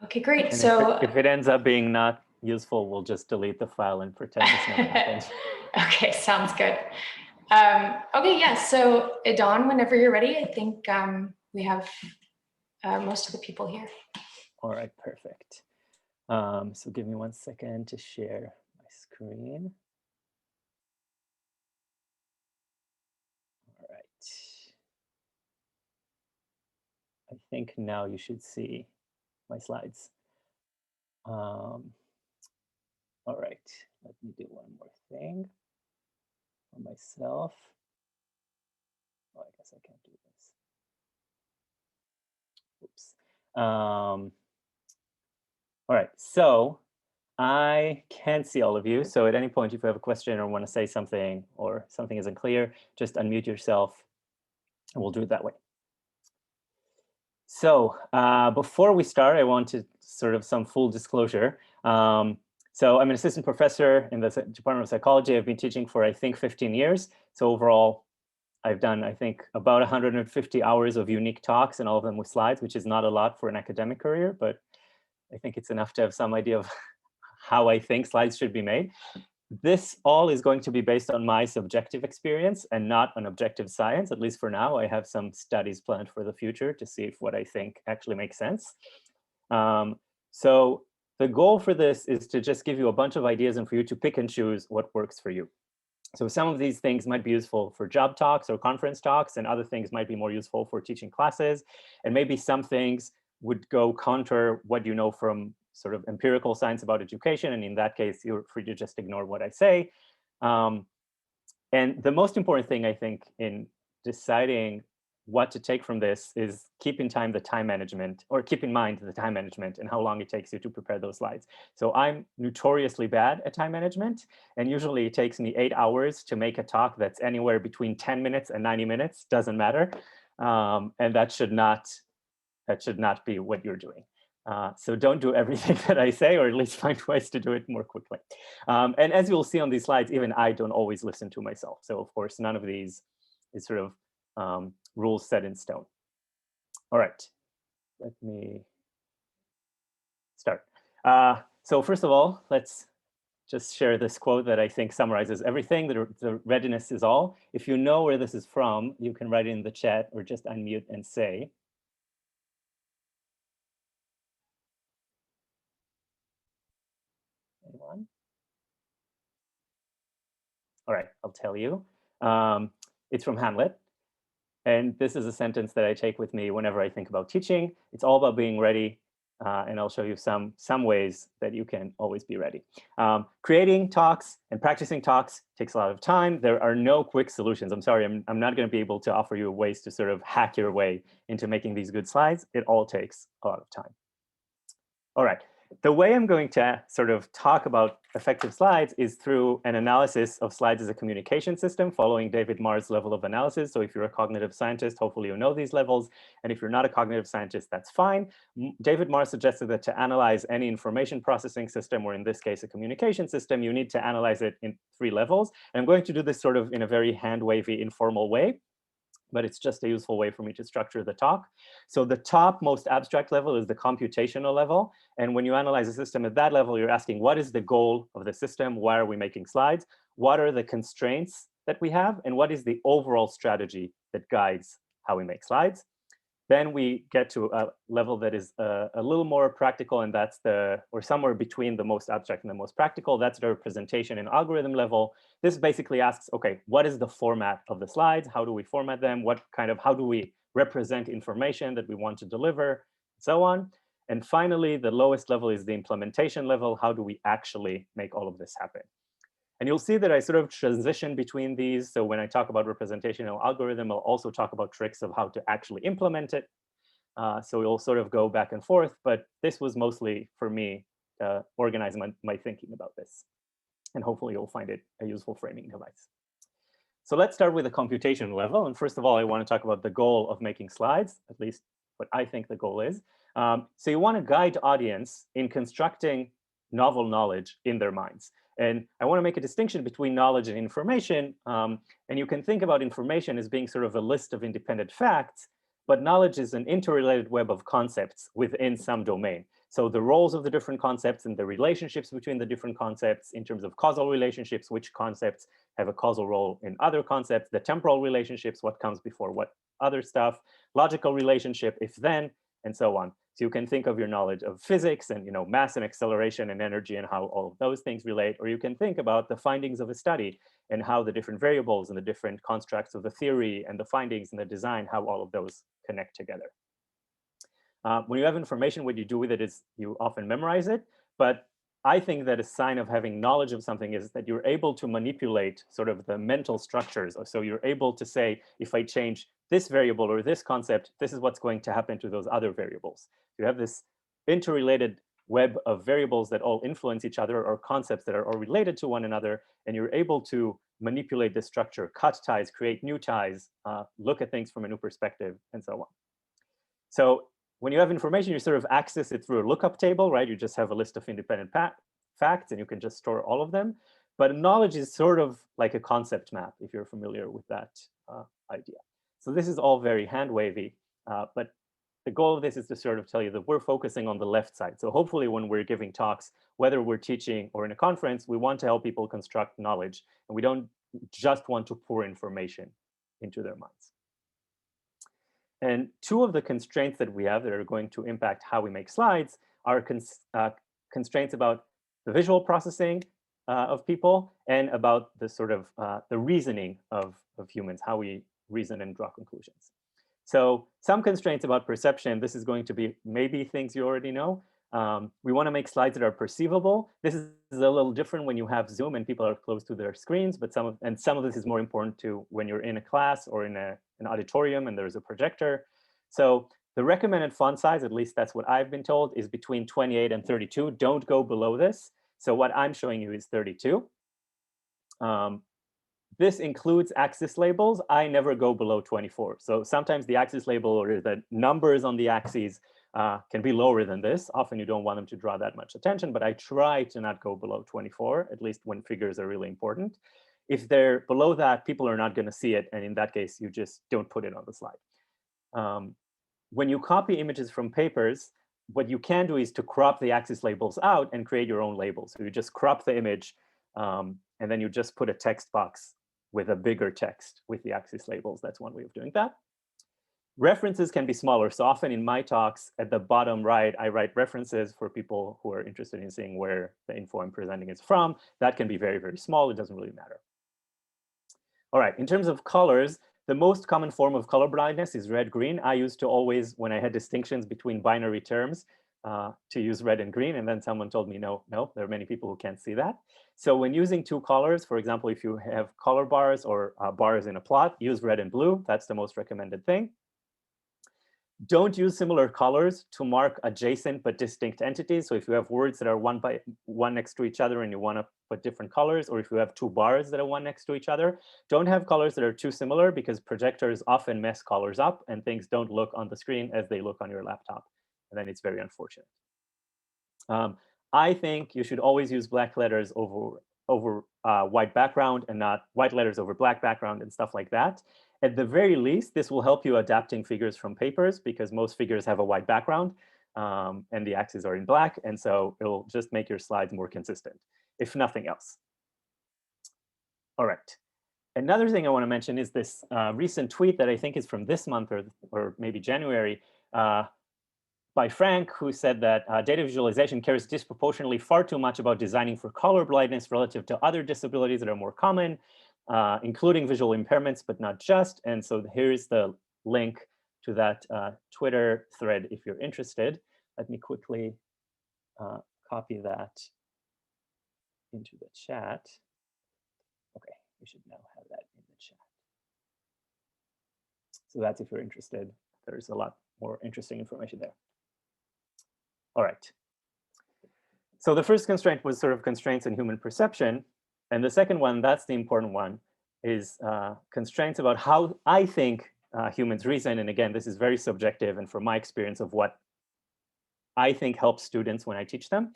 Okay, great. And So if it ends up being not useful, we'll just delete the file and pretend this never happened. okay, sounds good. Okay, yeah. So Dawn, whenever you're ready, I think we have most of the people here. All right, perfect. So give me 1 second to share my screen. All right. I think now you should see my slides. All right, let me do one more thing for myself. Oh, I guess I can't do this. Oops. All right, so I can see all of you. So at any point, if you have a question or want to say something or something isn't clear, just unmute yourself and we'll do it that way. So before we start, I want to sort of some full disclosure. So I'm an assistant professor in the Department of Psychology. I've been teaching for, I think, 15 years. So overall, I've done, I think, about 150 hours of unique talks, and all of them with slides, which is not a lot for an academic career, but I think it's enough to have some idea of how I think slides should be made. This all is going to be based on my subjective experience and not on objective science, at least for now. I have some studies planned for the future to see if what I think actually makes sense. So the goal for this is to just give you a bunch of ideas and for you to pick and choose what works for you. So some of these things might be useful for job talks or conference talks, and other things might be more useful for teaching classes. And maybe some things would go counter what you know from sort of empirical science about education. And in that case, you're free to just ignore what I say. And the most important thing, I think, in deciding what to take from this is keep in mind the time management and how long it takes you to prepare those slides. So I'm notoriously bad at time management, and usually it takes me 8 hours to make a talk that's anywhere between 10 minutes and 90 minutes, doesn't matter. And that should not be what you're doing. So don't do everything that I say, or at least find ways to do it more quickly. And as you'll see on these slides, even I don't always listen to myself. So of course, none of these is sort of rules set in stone. All right, let me start. So first of all, let's just share this quote that I think summarizes everything. The readiness is all. If you know where this is from, you can write it in the chat or just unmute and say. Anyone? All right, I'll tell you. It's from Hamlet. And this is a sentence that I take with me whenever I think about teaching. It's all about being ready. And I'll show you some ways that you can always be ready. Creating talks and practicing talks takes a lot of time. There are no quick solutions. I'm sorry, I'm not going to be able to offer you ways to sort of hack your way into making these good slides. It all takes a lot of time. All right. The way I'm going to sort of talk about effective slides is through an analysis of slides as a communication system, following David Marr's level of analysis. So if you're a cognitive scientist, hopefully you know these levels. And if you're not a cognitive scientist, that's fine. David Marr suggested that to analyze any information processing system, or in this case, a communication system, you need to analyze it in 3 levels. And I'm going to do this sort of in a very hand-wavy, informal way, but it's just a useful way for me to structure the talk. So the top most abstract level is the computational level. And when you analyze a system at that level, you're asking, what is the goal of the system? Why are we making slides? What are the constraints that we have? And what is the overall strategy that guides how we make slides? Then we get to a level that is a little more practical, and that's or somewhere between the most abstract and the most practical. That's the representation and algorithm level. This basically asks, okay, what is the format of the slides? How do we format them? How do we represent information that we want to deliver, and so on. And finally, the lowest level is the implementation level. How do we actually make all of this happen? And you'll see that I sort of transition between these. So when I talk about representational algorithm, I'll also talk about tricks of how to actually implement it. So we'll sort of go back and forth, but this was mostly for me organize my thinking about this. And hopefully you'll find it a useful framing device. So let's start with the computational level. And first of all, I want to talk about the goal of making slides, at least what I think the goal is. So you want to guide audience in constructing novel knowledge in their minds. And I want to make a distinction between knowledge and information. And you can think about information as being sort of a list of independent facts. but knowledge is an interrelated web of concepts within some domain. So the roles of the different concepts and the relationships between the different concepts in terms of causal relationships, which concepts have a causal role in other concepts, the temporal relationships, what comes before what other stuff, logical relationship, if then, and so on. So you can think of your knowledge of physics and mass and acceleration and energy and how all of those things relate, or you can think about the findings of a study and how the different variables and the different constructs of the theory and the findings and the design, how all of those connect together. When you have information, what you do with it is you often memorize it, but I think that a sign of having knowledge of something is that you're able to manipulate sort of the mental structures. So you're able to say, if I change this variable or this concept, this is what's going to happen to those other variables. You have this interrelated web of variables that all influence each other, or concepts that are all related to one another, and you're able to manipulate the structure, cut ties, create new ties, look at things from a new perspective, and so on. So when you have information, you sort of access it through a lookup table, right? You just have a list of independent facts, and you can just store all of them. But knowledge is sort of like a concept map, if you're familiar with that idea. So this is all very hand-wavy, but the goal of this is to sort of tell you that we're focusing on the left side. So hopefully when we're giving talks, whether we're teaching or in a conference, we want to help people construct knowledge, and we don't just want to pour information into their minds. And two of the constraints that we have that are going to impact how we make slides are constraints about the visual processing of people and about the sort of the reasoning of humans, how we reason and draw conclusions. So some constraints about perception, this is going to be maybe things you already know. We want to make slides that are perceivable. This is a little different when you have Zoom and people are close to their screens, but some of this is more important to when you're in a class or in an auditorium and there's a projector. So the recommended font size, at least that's what I've been told, is between 28 and 32. Don't go below this. So what I'm showing you is 32. This includes axis labels. I never go below 24. So sometimes the axis label or the numbers on the axes can be lower than this. Often you don't want them to draw that much attention, but I try to not go below 24, at least when figures are really important. If they're below that, people are not going to see it. And in that case, you just don't put it on the slide. When you copy images from papers, what you can do is to crop the axis labels out and create your own labels. So you just crop the image, and then you just put a text box with a bigger text with the axis labels. That's one way of doing that. References can be smaller. So often in my talks, at the bottom right, I write references for people who are interested in seeing where the info I'm presenting is from. That can be very, very small. It doesn't really matter. All right, in terms of colors, the most common form of color blindness is red-green. I used to always, when I had distinctions between binary terms, to use red and green, and then someone told me, no, there are many people who can't see that. So when using two colors, for example, if you have color bars or bars in a plot, use red and blue. That's the most recommended thing. Don't use similar colors to mark adjacent but distinct entities. So if you have words that are one next to each other and you want to put different colors, or if you have two bars that are one next to each other, don't have colors that are too similar, because projectors often mess colors up and things don't look on the screen as they look on your laptop. And then it's very unfortunate. I think you should always use black letters over white background, and not white letters over black background and stuff like that. At the very least, this will help you adapting figures from papers, because most figures have a white background and the axes are in black. And so it'll just make your slides more consistent, if nothing else. All right. Another thing I want to mention is this recent tweet that I think is from this month or maybe January, by Frank, who said that data visualization cares disproportionately far too much about designing for color blindness relative to other disabilities that are more common, including visual impairments, but not just. And so here's the link to that Twitter thread if you're interested. Let me quickly copy that into the chat. Okay, we should now have that in the chat. So that's if you're interested. There's a lot more interesting information there. All right. So the first constraint was sort of constraints in human perception. And the second one, that's the important one, is constraints about how I think humans reason. And again, this is very subjective and from my experience of what I think helps students when I teach them.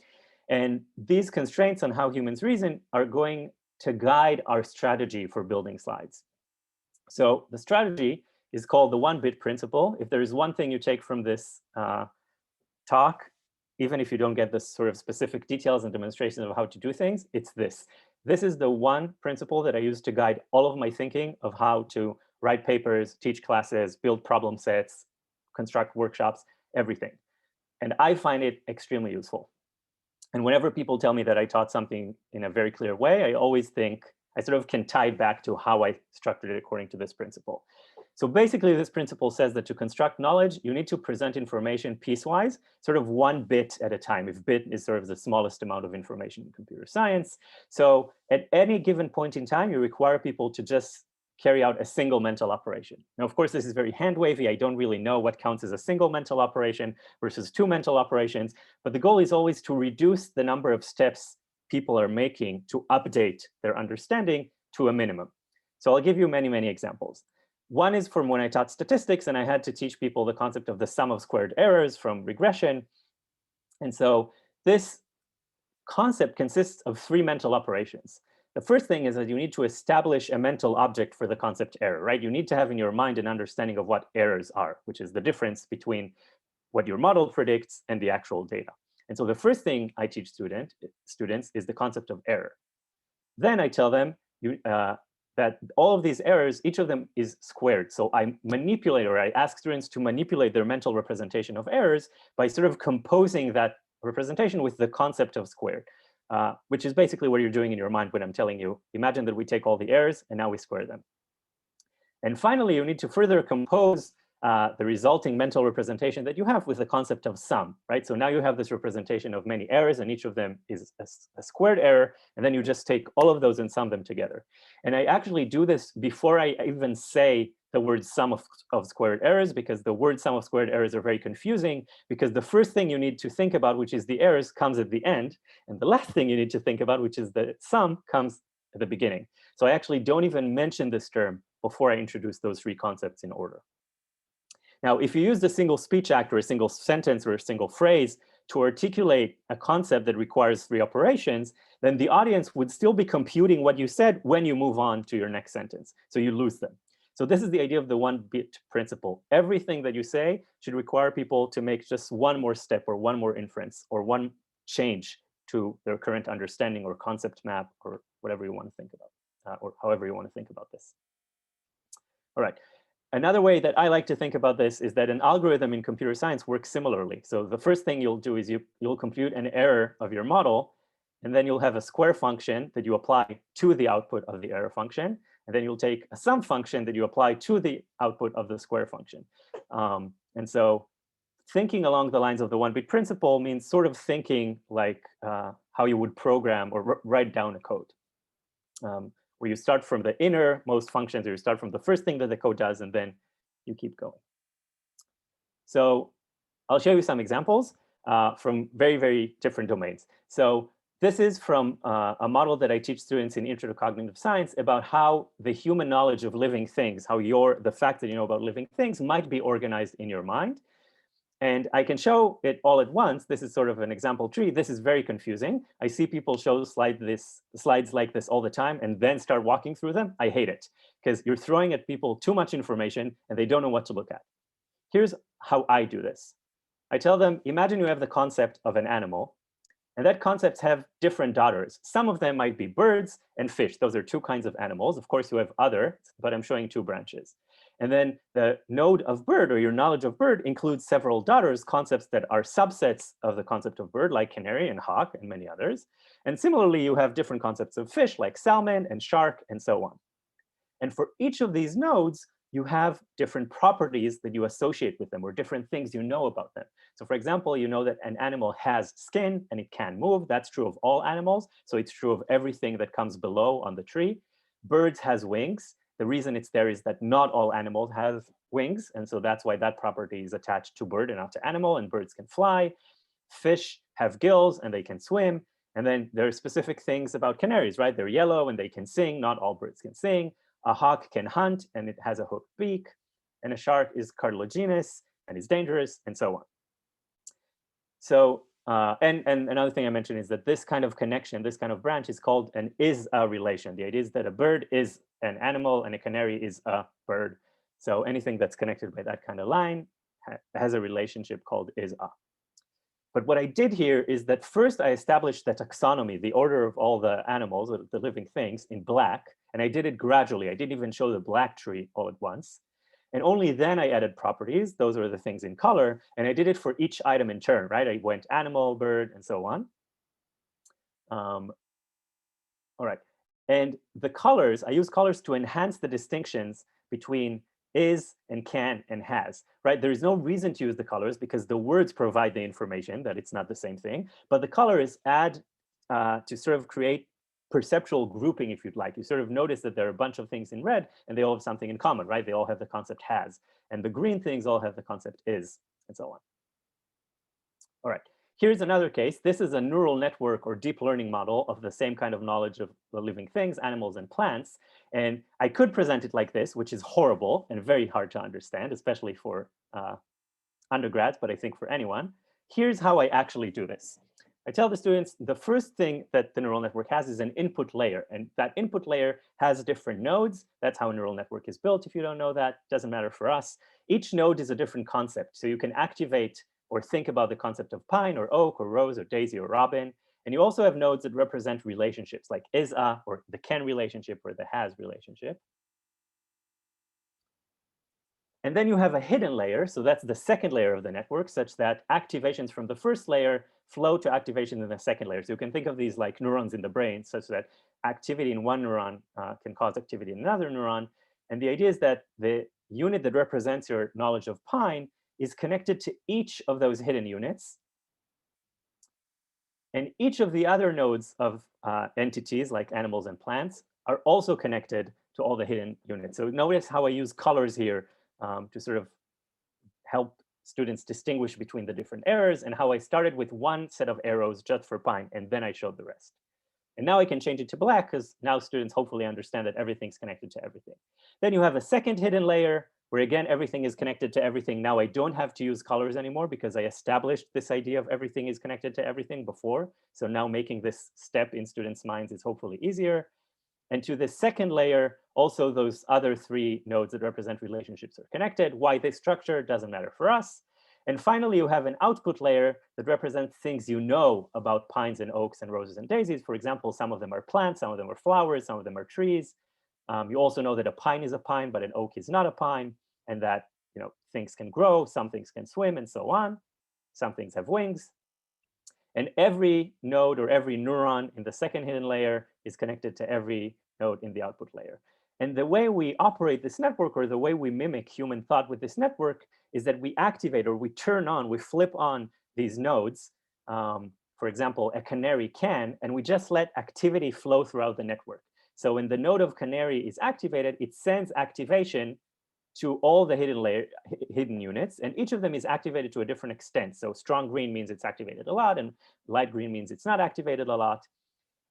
And these constraints on how humans reason are going to guide our strategy for building slides. So the strategy is called the one-bit principle. If there is one thing you take from this talk, even if you don't get the sort of specific details and demonstrations of how to do things, it's this. This is the one principle that I use to guide all of my thinking of how to write papers, teach classes, build problem sets, construct workshops, everything. And I find it extremely useful. And whenever people tell me that I taught something in a very clear way, I always think I sort of can tie it back to how I structured it according to this principle. So basically, this principle says that to construct knowledge, you need to present information piecewise, sort of one bit at a time, if bit is sort of the smallest amount of information in computer science. So at any given point in time, you require people to just carry out a single mental operation. Now, of course, this is very hand-wavy. I don't really know what counts as a single mental operation versus two mental operations, but the goal is always to reduce the number of steps people are making to update their understanding to a minimum. So I'll give you many, many examples. One is from when I taught statistics and I had to teach people the concept of the sum of squared errors from regression. And so this concept consists of three mental operations. The first thing is that you need to establish a mental object for the concept error, right? You need to have in your mind an understanding of what errors are, which is the difference between what your model predicts and the actual data. And so the first thing I teach students is the concept of error. Then I tell them that all of these errors, each of them is squared. So I manipulate, or I ask students to manipulate their mental representation of errors by sort of composing that representation with the concept of squared, which is basically what you're doing in your mind when I'm telling you, imagine that we take all the errors and now we square them. And finally, you need to further compose the resulting mental representation that you have with the concept of sum, right? So now you have this representation of many errors, and each of them is a squared error, and then you just take all of those and sum them together. And I actually do this before I even say the word sum of squared errors, because the word sum of squared errors are very confusing, because the first thing you need to think about, which is the errors, comes at the end, and the last thing you need to think about, which is the sum, comes at the beginning. So I actually don't even mention this term before I introduce those three concepts in order. Now, if you use a single speech act or a single sentence or a single phrase to articulate a concept that requires three operations, then the audience would still be computing what you said when you move on to your next sentence. So you lose them. So this is the idea of the one-bit principle. Everything that you say should require people to make just one more step or one more inference or one change to their current understanding or concept map or whatever you want to think about, or however you want to think about this. All right. Another way that I like to think about this is that an algorithm in computer science works similarly. So the first thing you'll do is you'll compute an error of your model, and then you'll have a square function that you apply to the output of the error function. And then you'll take a sum function that you apply to the output of the square function. And so thinking along the lines of the one-bit principle means sort of thinking like how you would program or write down a code. Where you start from the innermost functions, or you start from the first thing that the code does, and then you keep going. So I'll show you some examples from very, very different domains. So this is from a model that I teach students in Intro to Cognitive Science about how the human knowledge of living things, how the fact that you know about living things might be organized in your mind. And I can show it all at once. This is sort of an example tree. This is very confusing. I see people show slides like this all the time and then start walking through them. I hate it because you're throwing at people too much information and they don't know what to look at. Here's how I do this. I tell them, imagine you have the concept of an animal, and that concepts have different daughters. Some of them might be birds and fish. Those are two kinds of animals. Of course, you have other, but I'm showing two branches. And then the node of bird, or your knowledge of bird, includes several daughters, concepts that are subsets of the concept of bird, like canary and hawk and many others. And similarly, you have different concepts of fish, like salmon and shark and so on. And for each of these nodes, you have different properties that you associate with them, or different things you know about them. So for example, you know that an animal has skin and it can move. That's true of all animals. So it's true of everything that comes below on the tree. Birds has wings. The reason it's there is that not all animals have wings. And so that's why that property is attached to bird and not to animal, and birds can fly. Fish have gills and they can swim. And then there are specific things about canaries, right? They're yellow and they can sing. Not all birds can sing. A hawk can hunt and it has a hooked beak. And a shark is cartilaginous and is dangerous, and so on. So, and another thing I mentioned is that this kind of connection, this kind of branch is called an is-a relation. The idea is that a bird is an animal and a canary is a bird. So anything that's connected by that kind of line has a relationship called is-a. But what I did here is that first I established the taxonomy, the order of all the animals, the living things, in black. And I did it gradually. I didn't even show the black tree all at once. And only then I added properties. Those are the things in color. And I did it for each item in turn, right? I went animal, bird, and so on. All right. And the colors, I use colors to enhance the distinctions between is and can and has, right? There is no reason to use the colors because the words provide the information that it's not the same thing, but the colors add to sort of create perceptual grouping, if you'd like. You sort of notice that there are a bunch of things in red and they all have something in common, right? They all have the concept has, and the green things all have the concept is, and so on. All right. Here's another case. This is a neural network or deep learning model of the same kind of knowledge of the living things, animals and plants. And I could present it like this, which is horrible and very hard to understand, especially for undergrads, but I think for anyone. Here's how I actually do this. I tell the students the first thing that the neural network has is an input layer. And that input layer has different nodes. That's how a neural network is built. If you don't know that, doesn't matter for us. Each node is a different concept. So you can activate or think about the concept of pine or oak or rose or daisy or robin. And you also have nodes that represent relationships like is-a or the can relationship or the has relationship. And then you have a hidden layer. So that's the second layer of the network, such that activations from the first layer flow to activation in the second layer. So you can think of these like neurons in the brain, such that activity in one neuron can cause activity in another neuron. And the idea is that the unit that represents your knowledge of pine is connected to each of those hidden units. And each of the other nodes of entities, like animals and plants, are also connected to all the hidden units. So notice how I use colors here to sort of help students distinguish between the different errors, and how I started with one set of arrows just for pine, and then I showed the rest. And now I can change it to black because now students hopefully understand that everything's connected to everything. Then you have a second hidden layer where again, everything is connected to everything. Now I don't have to use colors anymore because I established this idea of everything is connected to everything before. So now making this step in students' minds is hopefully easier. And to the second layer, also those other three nodes that represent relationships are connected. Why this structure doesn't matter for us. And finally, you have an output layer that represents things you know about pines and oaks and roses and daisies. For example, some of them are plants, some of them are flowers, some of them are trees. You also know that a pine is a pine, but an oak is not a pine, and that things can grow, some things can swim, and so on. Some things have wings. And every node or every neuron in the second hidden layer is connected to every node in the output layer. And the way we operate this network, or the way we mimic human thought with this network, is that we activate or we turn on, we flip on these nodes. For example, a canary can, and we just let activity flow throughout the network. So when the node of canary is activated, it sends activation to all the hidden units, and each of them is activated to a different extent. So strong green means it's activated a lot, and light green means it's not activated a lot.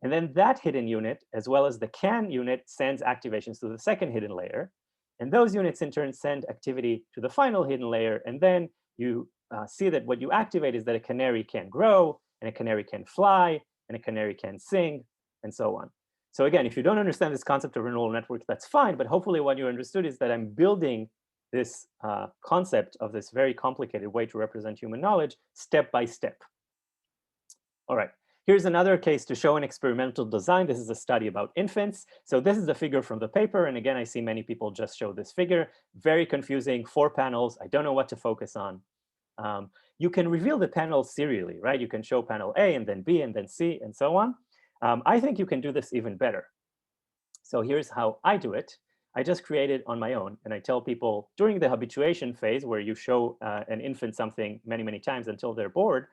And then that hidden unit, as well as the can unit, sends activations to the second hidden layer. And those units in turn send activity to the final hidden layer. And then you see that what you activate is that a canary can grow, and a canary can fly, and a canary can sing, and so on. So again, if you don't understand this concept of a neural network, that's fine. But hopefully what you understood is that I'm building this concept of this very complicated way to represent human knowledge step by step. All right. Here's another case to show an experimental design. This is a study about infants. So this is the figure from the paper. And again, I see many people just show this figure. Very confusing, 4 panels. I don't know what to focus on. You can reveal the panels serially, right? You can show panel A and then B and then C and so on. I think you can do this even better. So here's how I do it. I just create it on my own. And I tell people during the habituation phase, where you show an infant something many, many times until they're bored,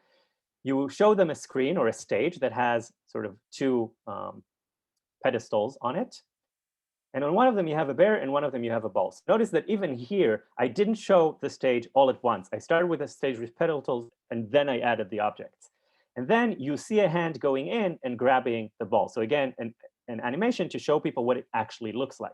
you show them a screen or a stage that has sort of 2 pedestals on it. And on one of them, you have a bear, and one of them, you have a ball. So notice that even here, I didn't show the stage all at once. I started with a stage with pedestals, and then I added the objects. And then you see a hand going in and grabbing the ball. So again, an animation to show people what it actually looks like.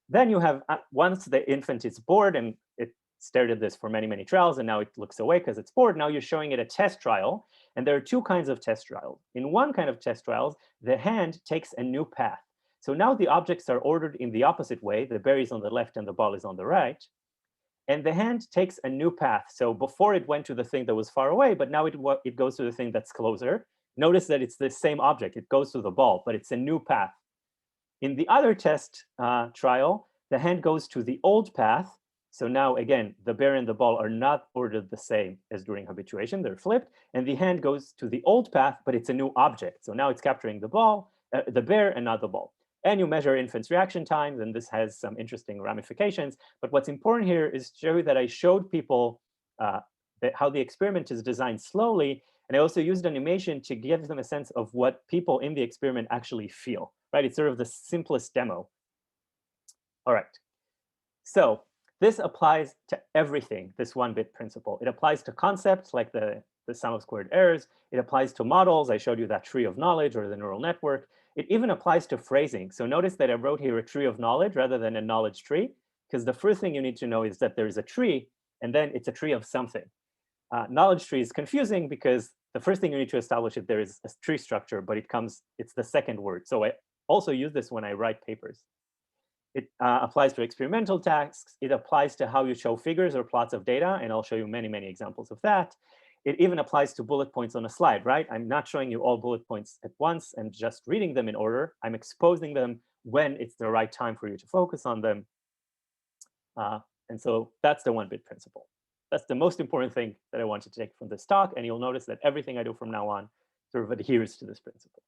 Then you have, once the infant is bored, and it stared at this for many, many trials, and now it looks away because it's bored. Now you're showing it a test trial. And there are 2 kinds of test trials. In one kind of test trials, the hand takes a new path. So now the objects are ordered in the opposite way. The bear is on the left and the ball is on the right. And the hand takes a new path. So before it went to the thing that was far away, but now it goes to the thing that's closer. Notice that it's the same object. It goes to the ball, but it's a new path. In the other test trial, the hand goes to the old path. So now, again, the bear and the ball are not ordered the same as during habituation. They're flipped. And the hand goes to the old path, but it's a new object. So now it's capturing the bear, and not the ball. And you measure infants' reaction times, and this has some interesting ramifications. But what's important here is to show you that I showed people how the experiment is designed slowly. And I also used animation to give them a sense of what people in the experiment actually feel, right? It's sort of the simplest demo. All right. So this applies to everything, this one-bit principle. It applies to concepts like the sum of squared errors. It applies to models. I showed you that tree of knowledge or the neural network. It even applies to phrasing. So notice that I wrote here a tree of knowledge rather than a knowledge tree, because the first thing you need to know is that there is a tree, and then it's a tree of something. Knowledge tree is confusing because the first thing you need to establish if there is a tree structure, but it's the second word. So I also use this when I write papers. It applies to experimental tasks. It applies to how you show figures or plots of data, and I'll show you many, many examples of that. It even applies to bullet points on a slide, right? I'm not showing you all bullet points at once and just reading them in order. I'm exposing them when it's the right time for you to focus on them. And so that's the one-bit principle. That's the most important thing that I want you to take from this talk. And you'll notice that everything I do from now on sort of adheres to this principle.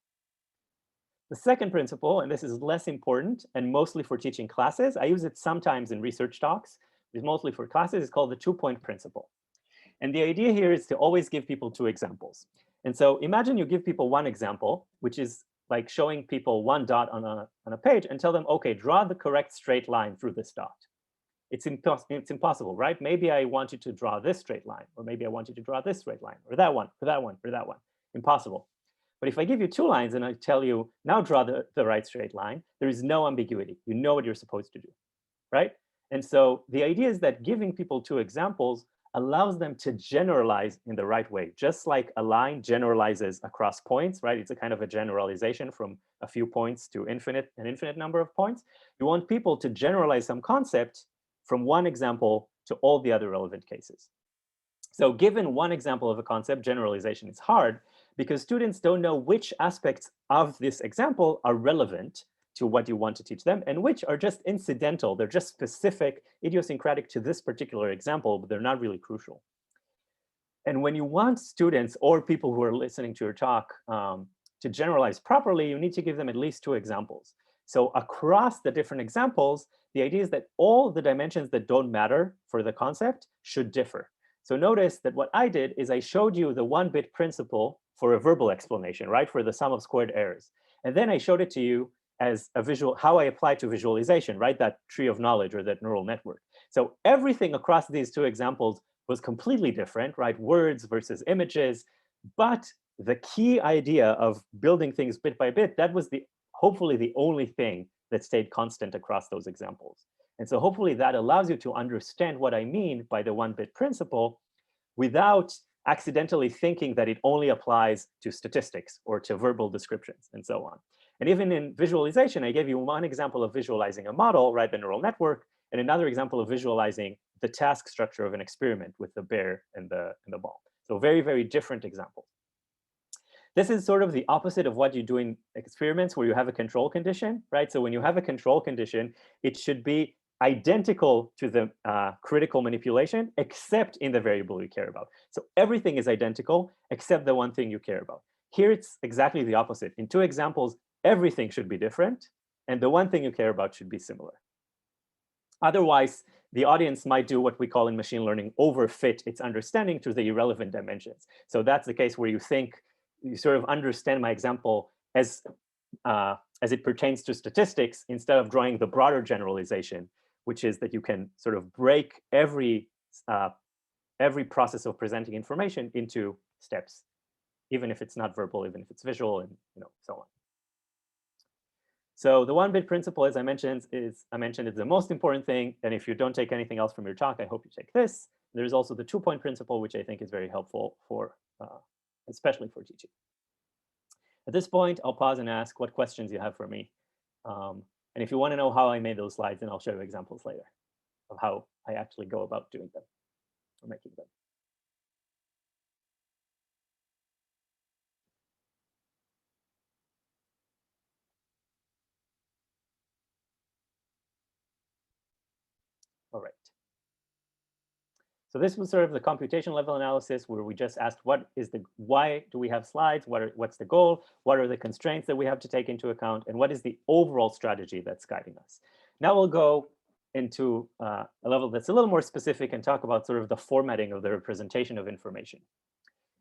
The second principle, and this is less important and mostly for teaching classes, I use it sometimes in research talks, it's mostly for classes, is called the two-point principle. And the idea here is to always give people two examples. And so imagine you give people one example, which is like showing people one dot on a page and tell them, okay, draw the correct straight line through this dot. It's impossible, right? Maybe I want you to draw this straight line, or maybe I want you to draw this straight line, or that one, or that one, or that one. Impossible. But if I give you two lines and I tell you, now draw the right straight line, there is no ambiguity. You know what you're supposed to do, right? And so the idea is that giving people two examples allows them to generalize in the right way, just like a line generalizes across points, right? It's a kind of a generalization from a few points to an infinite number of points. You want people to generalize some concept from one example to all the other relevant cases. So given one example of a concept, generalization is hard because students don't know which aspects of this example are relevant to what you want to teach them and which are just incidental. They're just specific, idiosyncratic to this particular example, but they're not really crucial. And when you want students or people who are listening to your talk to generalize properly, you need to give them at least two examples. So across the different examples, the idea is that all the dimensions that don't matter for the concept should differ. So notice that what I did is I showed you the one-bit principle for a verbal explanation, right? For the sum of squared errors. And then I showed it to you as a visual, how I apply to visualization, right? That tree of knowledge or that neural network. So everything across these two examples was completely different, right? Words versus images. But the key idea of building things bit by bit, that was hopefully the only thing that stayed constant across those examples. And so hopefully that allows you to understand what I mean by the one-bit principle without accidentally thinking that it only applies to statistics or to verbal descriptions and so on. And even in visualization, I gave you one example of visualizing a model, right, the neural network, and another example of visualizing the task structure of an experiment with the bear and the ball. So very, very different examples. This is sort of the opposite of what you do in experiments where you have a control condition, right? So when you have a control condition, it should be identical to the critical manipulation, except in the variable you care about. So everything is identical, except the one thing you care about. Here, it's exactly the opposite. In two examples, everything should be different, and the one thing you care about should be similar. Otherwise, the audience might do what we call in machine learning, overfit its understanding to the irrelevant dimensions. So that's the case where you think, you sort of understand my example as it pertains to statistics instead of drawing the broader generalization, which is that you can sort of break every process of presenting information into steps, even if it's not verbal, even if it's visual, and so on. So the one-bit principle, as I mentioned, is the most important thing. And if you don't take anything else from your talk, I hope you take this. There's also the two-point principle, which I think is very helpful for, especially for teaching. At this point, I'll pause and ask what questions you have for me And if you want to know how I made those slides, then I'll show you examples later of how I actually go about doing them or making them. All right. So this was sort of the computation level analysis where we just asked why do we have slides? What's the goal? What are the constraints that we have to take into account? And what is the overall strategy that's guiding us? Now we'll go into a level that's a little more specific and talk about sort of the formatting of the representation of information.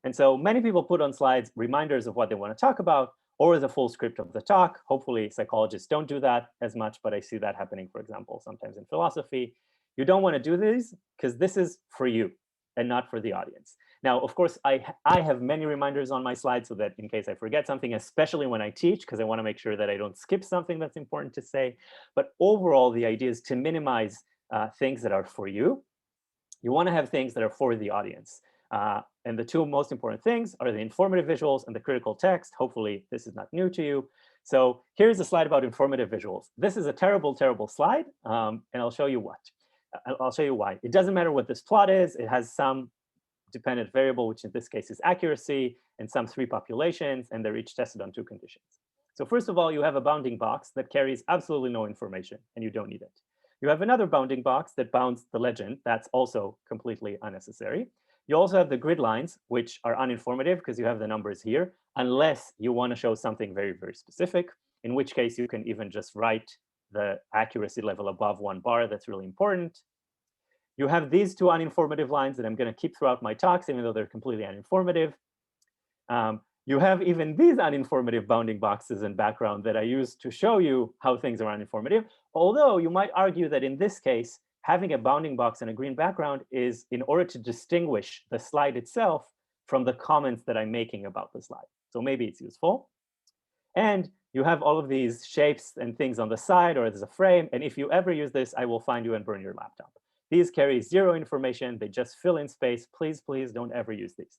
And so many people put on slides reminders of what they want to talk about or the full script of the talk. Hopefully psychologists don't do that as much, but I see that happening, for example, sometimes in philosophy. You don't want to do these because this is for you and not for the audience. Now, of course, I have many reminders on my slides so that in case I forget something, especially when I teach, because I want to make sure that I don't skip something that's important to say. But overall, the idea is to minimize things that are for you. You want to have things that are for the audience. And the two most important things are the informative visuals and the critical text. Hopefully, this is not new to you. So here's a slide about informative visuals. This is a terrible, terrible slide, and I'll show you what. I'll show you why. It doesn't matter what this plot is. It has some dependent variable, which in this case is accuracy, and some 3 populations, and they're each tested on 2 conditions. So first of all, you have a bounding box that carries absolutely no information, and you don't need it. You have another bounding box that bounds the legend. That's also completely unnecessary. You also have the grid lines, which are uninformative because you have the numbers here, unless you want to show something very, very specific, in which case you can even just write the accuracy level above 1 bar. That's really important. You have these 2 uninformative lines that I'm going to keep throughout my talks, even though they're completely uninformative. You have even these uninformative bounding boxes in background that I use to show you how things are uninformative. Although you might argue that in this case, having a bounding box and a green background is in order to distinguish the slide itself from the comments that I'm making about the slide. So maybe it's useful. And you have all of these shapes and things on the side, or there's a frame. And if you ever use this, I will find you and burn your laptop. These carry 0 information. They just fill in space. Please, please don't ever use these.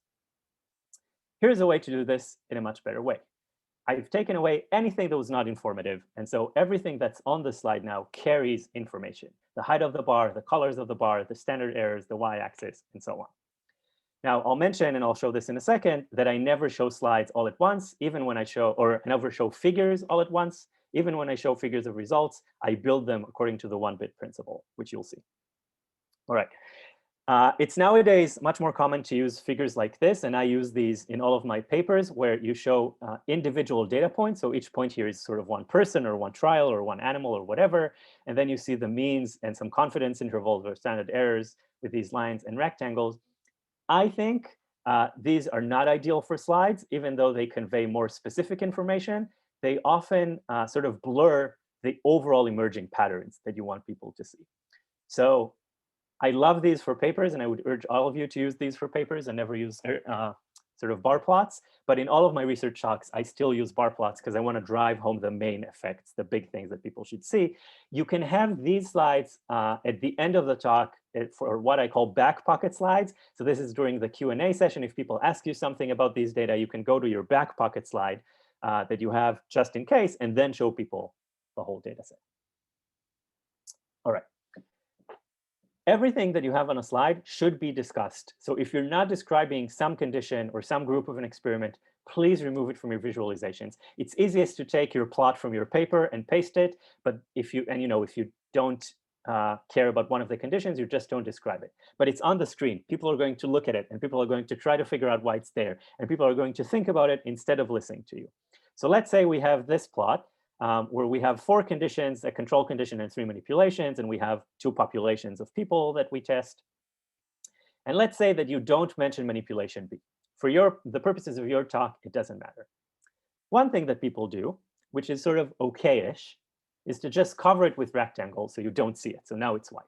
Here's a way to do this in a much better way. I've taken away anything that was not informative. And so everything that's on the slide now carries information. The height of the bar, the colors of the bar, the standard errors, the y-axis, and so on. Now, I'll mention, and I'll show this in a second, that I never show slides all at once, even when I show, or never show figures all at once. Even when I show figures of results, I build them according to the 1-bit principle, which you'll see. All right. It's nowadays much more common to use figures like this, and I use these in all of my papers where you show individual data points. So each point here is sort of one person or one trial or one animal or whatever. And then you see the means and some confidence intervals or standard errors with these lines and rectangles. I think these are not ideal for slides, even though they convey more specific information. They often sort of blur the overall emerging patterns that you want people to see. So I love these for papers, and I would urge all of you to use these for papers and never use sort of bar plots. But in all of my research talks, I still use bar plots because I want to drive home the main effects, the big things that people should see. You can have these slides at the end of the talk for what I call back pocket slides. So this is during the Q&A session. If people ask you something about these data, you can go to your back pocket slide that you have just in case, and then show people the whole data set. All right. Everything that you have on a slide should be discussed. So if you're not describing some condition or some group of an experiment, please remove it from your visualizations. It's easiest to take your plot from your paper and paste it, but if you don't care about one of the conditions, you just don't describe it. But it's on the screen. People are going to look at it, and people are going to try to figure out why it's there, and people are going to think about it instead of listening to you. So let's say we have this plot. Where we have 4 conditions, a control condition and 3 manipulations, and we have 2 populations of people that we test. And let's say that you don't mention manipulation B. For the purposes of your talk, it doesn't matter. One thing that people do, which is sort of okay-ish, is to just cover it with rectangles so you don't see it. So now it's white.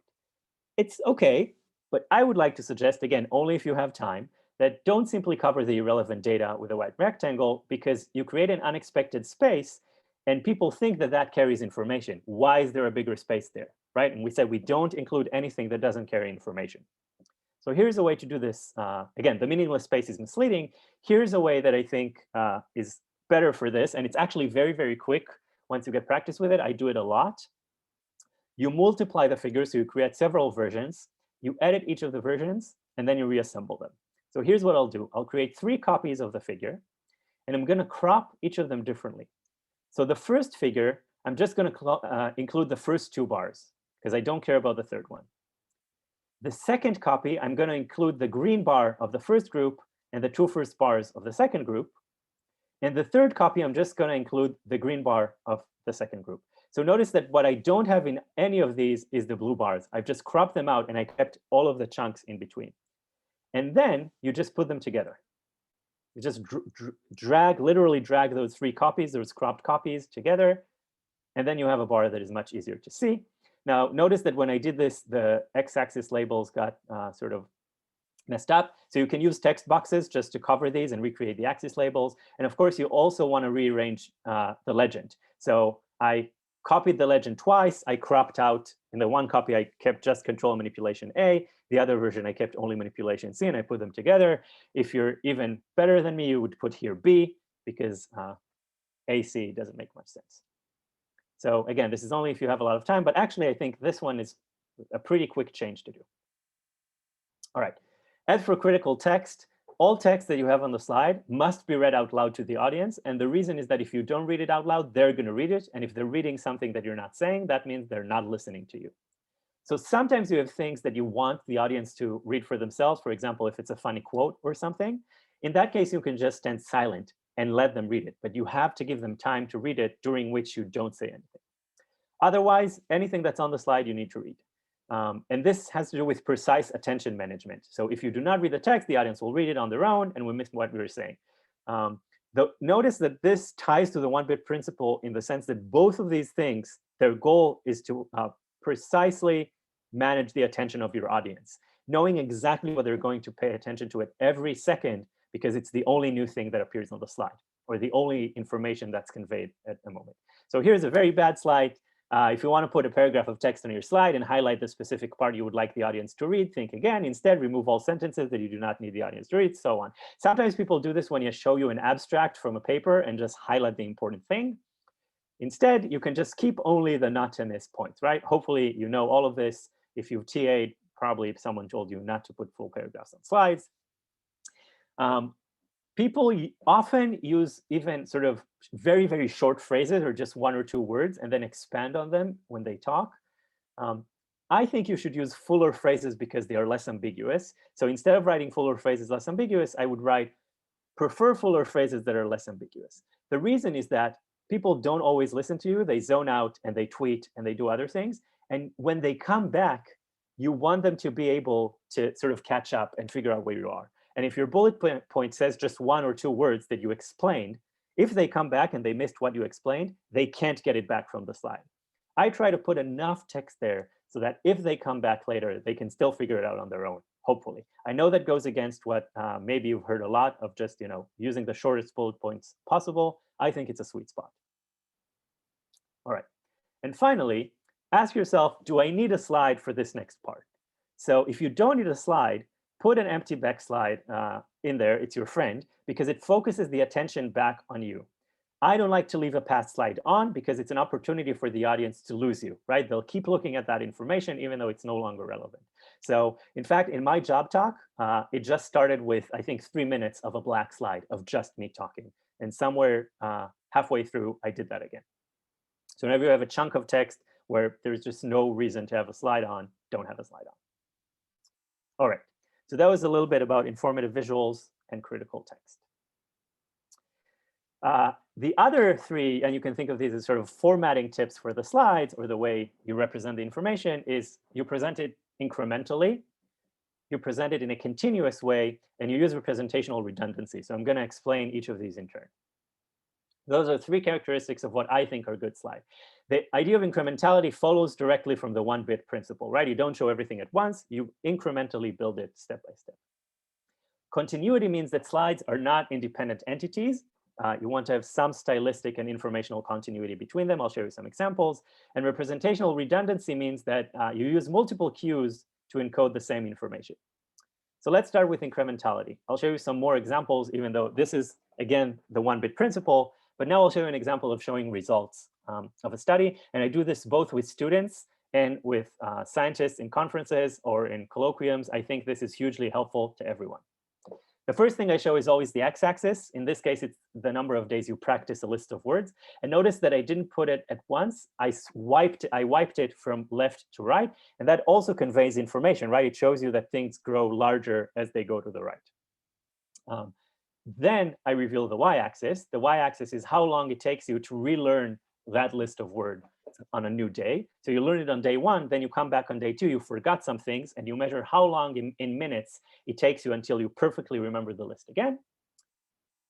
It's okay, but I would like to suggest, again, only if you have time, that don't simply cover the irrelevant data with a white rectangle, because you create an unexpected space and people think that that carries information. Why is there a bigger space there, right? And we said we don't include anything that doesn't carry information. So here's a way to do this. Again, the meaningless space is misleading. Here's a way that I think is better for this. And it's actually very, very quick once you get practice with it. I do it a lot. You multiply the figures, so you create several versions. You edit each of the versions, and then you reassemble them. So here's what I'll do. I'll create 3 copies of the figure, and I'm going to crop each of them differently. So the first figure, I'm just going to include the first 2 bars, because I don't care about the third one. The second copy, I'm going to include the green bar of the first group and the 2 first bars of the second group. And the third copy, I'm just going to include the green bar of the second group. So notice that what I don't have in any of these is the blue bars. I've just cropped them out and I kept all of the chunks in between. And then you just put them together. You just literally drag those 3 copies, those cropped copies together, and then you have a bar that is much easier to see. Now, notice that when I did this, the x-axis labels got sort of messed up. So you can use text boxes just to cover these and recreate the axis labels. And of course, you also want to rearrange the legend. So I copied the legend twice. I cropped out, in the one copy, I kept just control manipulation A. The other version, I kept only manipulation C, and I put them together. If you're even better than me, you would put here B, because AC doesn't make much sense. So again, this is only if you have a lot of time, but actually, I think this one is a pretty quick change to do. All right. As for critical text, all text that you have on the slide must be read out loud to the audience. And the reason is that if you don't read it out loud, they're going to read it. And if they're reading something that you're not saying, that means they're not listening to you. So sometimes you have things that you want the audience to read for themselves. For example, if it's a funny quote or something, in that case, you can just stand silent and let them read it. But you have to give them time to read it, during which you don't say anything. Otherwise, anything that's on the slide, you need to read. And this has to do with precise attention management. So if you do not read the text, the audience will read it on their own and will miss what we were saying. Notice that this ties to the one-bit principle in the sense that both of these things, their goal is to precisely manage the attention of your audience, knowing exactly what they're going to pay attention to at every second, because it's the only new thing that appears on the slide, or the only information that's conveyed at a moment. So here's a very bad slide. If you want to put a paragraph of text on your slide and highlight the specific part you would like the audience to read, think again. Instead, remove all sentences that you do not need the audience to read, so on. Sometimes people do this when you show you an abstract from a paper and just highlight the important thing. Instead, you can just keep only the not to miss points, right? Hopefully, you know all of this. If you've TA'd, probably someone told you not to put full paragraphs on slides. People often use even sort of very, very short phrases or just 1 or 2 words and then expand on them when they talk. I think you should use fuller phrases because they are less ambiguous. So instead of writing fuller phrases less ambiguous, I would write prefer fuller phrases that are less ambiguous. The reason is that people don't always listen to you. They zone out and they tweet and they do other things. And when they come back, you want them to be able to sort of catch up and figure out where you are. And if your bullet point says just 1 or 2 words that you explained, if they come back and they missed what you explained, they can't get it back from the slide. I try to put enough text there so that if they come back later, they can still figure it out on their own, hopefully. I know that goes against what maybe you've heard a lot of, just using the shortest bullet points possible. I think it's a sweet spot. All right. And finally, ask yourself, do I need a slide for this next part? So if you don't need a slide, put an empty back slide in there. It's your friend, because it focuses the attention back on you. I don't like to leave a past slide on because it's an opportunity for the audience to lose you, right? They'll keep looking at that information even though it's no longer relevant. So in fact, in my job talk, it just started with, I think, 3 minutes of a black slide of just me talking. And somewhere halfway through, I did that again. So whenever you have a chunk of text where there's just no reason to have a slide on, don't have a slide on. All right. So that was a little bit about informative visuals and critical text. The other 3, and you can think of these as sort of formatting tips for the slides or the way you represent the information, is you present it incrementally, you present it in a continuous way, and you use representational redundancy. So I'm going to explain each of these in turn. Those are 3 characteristics of what I think are good slides. The idea of incrementality follows directly from the one-bit principle, right? You don't show everything at once. You incrementally build it step by step. Continuity means that slides are not independent entities. You want to have some stylistic and informational continuity between them. I'll show you some examples. And representational redundancy means that you use multiple cues to encode the same information. So let's start with incrementality. I'll show you some more examples, even though this is, again, the one-bit principle. But now I'll show you an example of showing results of a study. And I do this both with students and with scientists in conferences or in colloquiums. I think this is hugely helpful to everyone. The first thing I show is always the x-axis. In this case, it's the number of days you practice a list of words. And notice that I didn't put it at once. I wiped it from left to right. And that also conveys information, right? It shows you that things grow larger as they go to the right. Then I reveal the y-axis. The y-axis is how long it takes you to relearn that list of words on a new day. So you learn it on day one, then you come back on day two, you forgot some things, and you measure how long in minutes it takes you until you perfectly remember the list again.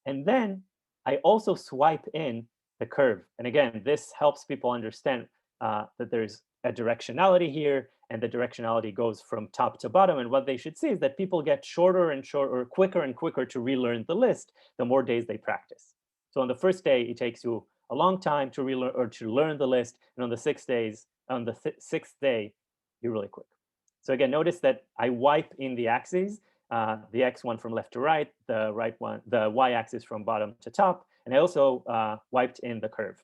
And then I also swipe in the curve. And again, this helps people understand that there's a directionality here, and the directionality goes from top to bottom. And what they should see is that people get shorter and shorter, or quicker and quicker to relearn the list the more days they practice. So on the first day, it takes you a long time to relearn or to learn the list, and on the sixth day, you're really quick. So again, notice that I wipe in the axes, the x one from left to right, the right one, the y-axis from bottom to top, and I also wiped in the curve,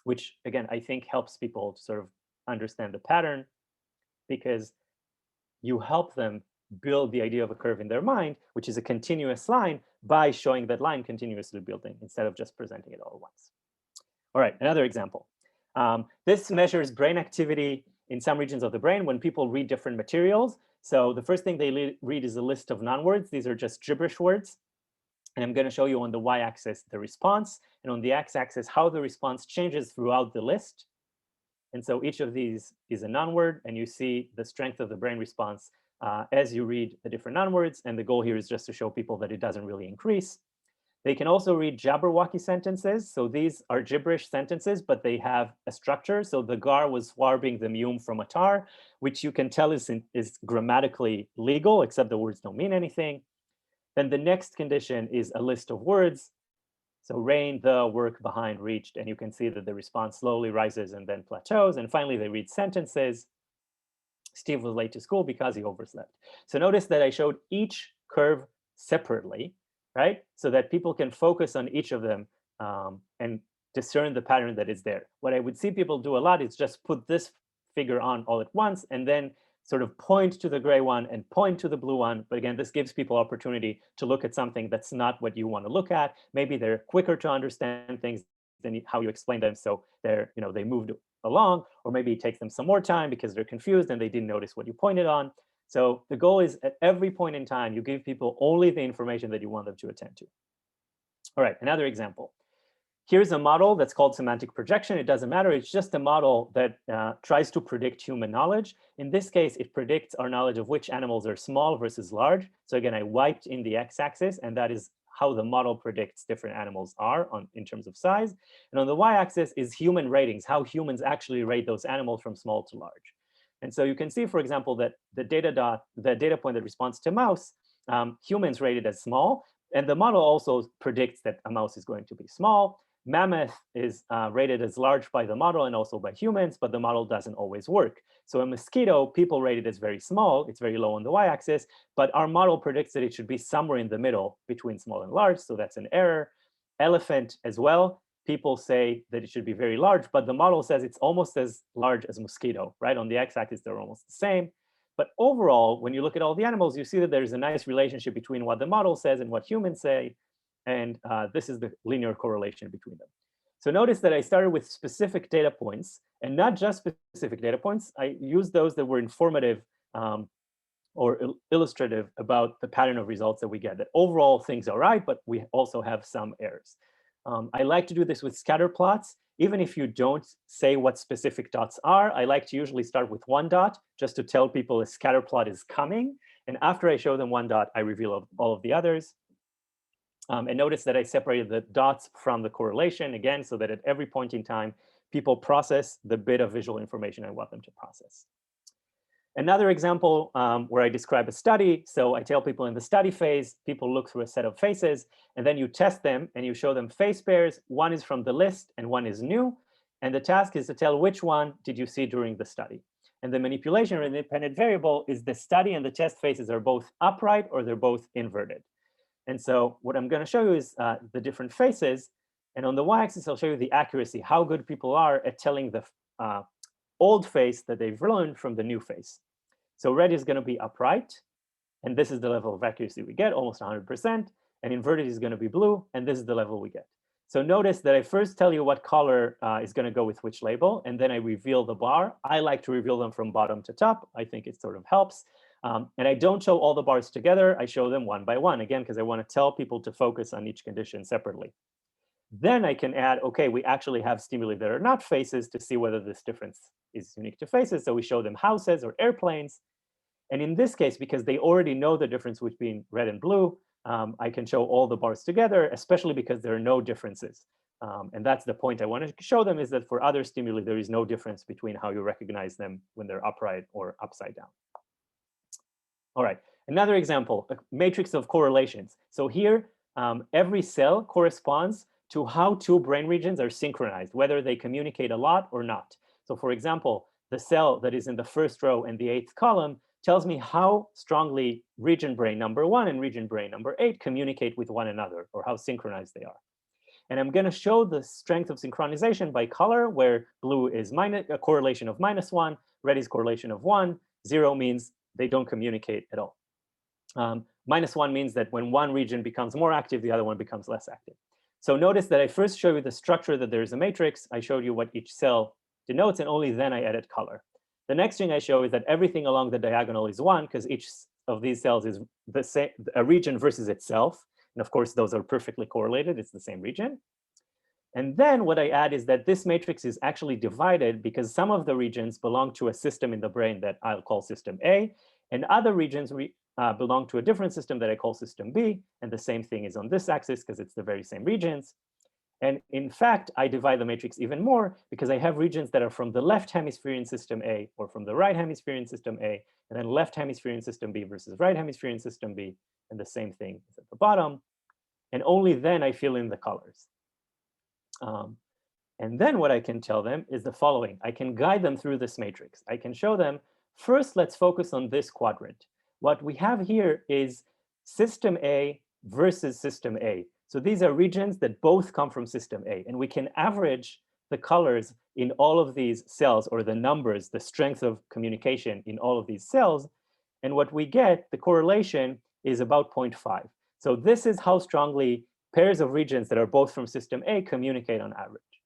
which again I think helps people to sort of understand the pattern, because you help them build the idea of a curve in their mind, which is a continuous line, by showing that line continuously building instead of just presenting it all at once. All right, another example. This measures brain activity in some regions of the brain when people read different materials. So the first thing they read is a list of non-words. These are just gibberish words. And I'm going to show you on the y-axis the response, and on the x-axis how the response changes throughout the list. And so each of these is a non-word, and you see the strength of the brain response as you read the different non-words. And the goal here is just to show people that it doesn't really increase. They can also read Jabberwocky sentences. So these are gibberish sentences, but they have a structure. So the gar was swarbing the mume from a tar, which you can tell is grammatically legal, except the words don't mean anything. Then the next condition is a list of words. So rain, the, work, behind, reached, and you can see that the response slowly rises and then plateaus. And finally, they read sentences. Steve was late to school because he overslept. So notice that I showed each curve separately, right? So that people can focus on each of them and discern the pattern that is there. What I would see people do a lot is just put this figure on all at once and then sort of point to the gray one and point to the blue one. But again, this gives people opportunity to look at something that's not what you want to look at. Maybe they're quicker to understand things than how you explain them. So they moved along, or maybe it takes them some more time because they're confused and they didn't notice what you pointed on. So the goal is at every point in time, you give people only the information that you want them to attend to. All right, another example. Here's a model that's called semantic projection. It doesn't matter. It's just a model that tries to predict human knowledge. In this case, it predicts our knowledge of which animals are small versus large. So again, I wiped in the x-axis, and that is how the model predicts different animals are in terms of size. And on the y-axis is human ratings, how humans actually rate those animals from small to large. And so you can see, for example, that the data point that responds to mouse, humans rated as small, and the model also predicts that a mouse is going to be small. Mammoth is rated as large by the model and also by humans, but the model doesn't always work. So a mosquito, people rate it as very small. It's very low on the y-axis, but our model predicts that it should be somewhere in the middle between small and large, so that's an error. Elephant as well. People say that it should be very large, but the model says it's almost as large as mosquito, right? On the x-axis, they're almost the same. But overall, when you look at all the animals, you see that there's a nice relationship between what the model says and what humans say. And this is the linear correlation between them. So notice that I started with specific data points, and not just specific data points. I used those that were informative or illustrative about the pattern of results that we get, that overall things are right, but we also have some errors. I like to do this with scatter plots. Even if you don't say what specific dots are, I like to usually start with one dot just to tell people a scatter plot is coming. And after I show them one dot, I reveal all of the others. And notice that I separated the dots from the correlation, again, so that at every point in time, people process the bit of visual information I want them to process. Another example where I describe a study. So I tell people in the study phase, people look through a set of faces, and then you test them and you show them face pairs. One is from the list and one is new. And the task is to tell which one did you see during the study. And the manipulation or independent variable is the study and the test faces are both upright or they're both inverted. And so what I'm going to show you is the different faces. And on the y-axis, I'll show you the accuracy, how good people are at telling the old face that they've learned from the new face. So red is going to be upright, and this is the level of accuracy we get, almost 100%. And inverted is going to be blue, and this is the level we get. So notice that I first tell you what color is going to go with which label, and then I reveal the bar. I like to reveal them from bottom to top. I think it sort of helps. And I don't show all the bars together. I show them one by one, again, because I want to tell people to focus on each condition separately. Then I can add, okay, we actually have stimuli that are not faces to see whether this difference is unique to faces. So we show them houses or airplanes. And in this case, because they already know the difference between red and blue, I can show all the bars together, especially because there are no differences. And that's the point I want to show them, is that for other stimuli, there is no difference between how you recognize them when they're upright or upside down. All right, another example, a matrix of correlations. So here, every cell corresponds to how two brain regions are synchronized, whether they communicate a lot or not. So for example, the cell that is in the first row and the 8th column tells me how strongly region brain number 1 and region brain number 8 communicate with one another, or how synchronized they are. And I'm going to show the strength of synchronization by color, where blue is a correlation of -1, red is correlation of 1, 0 means they don't communicate at all. -1 means that when one region becomes more active, the other one becomes less active. So notice that I first show you the structure, that there is a matrix. I showed you what each cell denotes, and only then I added color. The next thing I show is that everything along the diagonal is 1, because each of these cells is the same, a region versus itself. And of course, those are perfectly correlated. It's the same region. And then what I add is that this matrix is actually divided because some of the regions belong to a system in the brain that I'll call system A, and other regions belong to a different system that I call system B. And the same thing is on this axis because it's the very same regions. And in fact, I divide the matrix even more because I have regions that are from the left hemisphere in system A or from the right hemisphere in system A, and then left hemisphere in system B versus right hemisphere in system B. And the same thing is at the bottom. And only then I fill in the colors. And then what I can tell them is the following. I can guide them through this matrix. I can show them, first, let's focus on this quadrant. What we have here is system A versus system A. So these are regions that both come from system A, and we can average the colors in all of these cells, or the numbers, the strength of communication in all of these cells. And what we get, the correlation, is about 0.5. So this is how strongly pairs of regions that are both from system A communicate on average.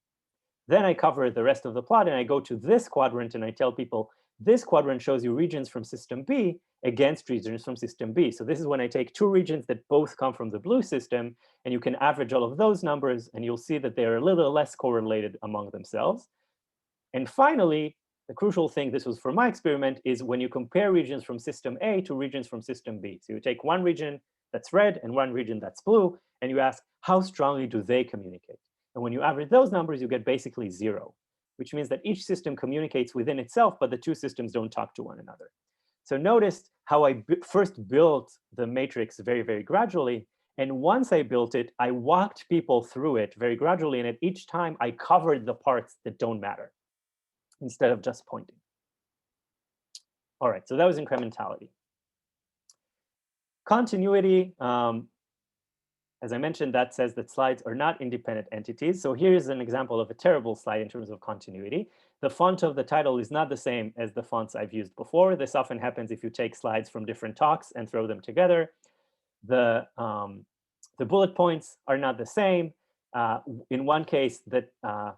Then I cover the rest of the plot, and I go to this quadrant, and I tell people, this quadrant shows you regions from system B against regions from system B. So this is when I take two regions that both come from the blue system, and you can average all of those numbers, and you'll see that they're a little less correlated among themselves. And finally, the crucial thing, this was for my experiment, is when you compare regions from system A to regions from system B. So you take one region that's red and one region that's blue, and you ask, how strongly do they communicate? And when you average those numbers, you get basically 0, which means that each system communicates within itself, but the two systems don't talk to one another. So notice how I first built the matrix very, very gradually. And once I built it, I walked people through it very gradually. And at each time, I covered the parts that don't matter instead of just pointing. All right, so that was incrementality. Continuity, as I mentioned, that says that slides are not independent entities. So here's an example of a terrible slide in terms of continuity. The font of the title is not the same as the fonts I've used before. This often happens if you take slides from different talks and throw them together. The bullet points are not the same. In one case, the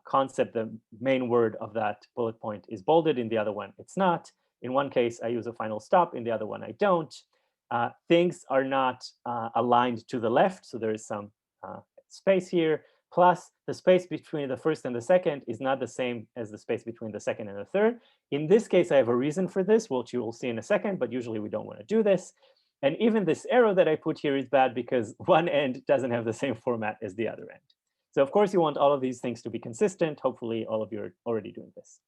concept, the main word of that bullet point is bolded. In the other one, it's not. In one case, I use a final stop. In the other one, I don't. Things are not aligned to the left, so there is some space here. Plus, the space between the first and the second is not the same as the space between the second and the third. In this case, I have a reason for this, which you will see in a second, but usually we don't want to do this. And even this arrow that I put here is bad because one end doesn't have the same format as the other end. So of course, you want all of these things to be consistent. Hopefully, all of you are already doing this.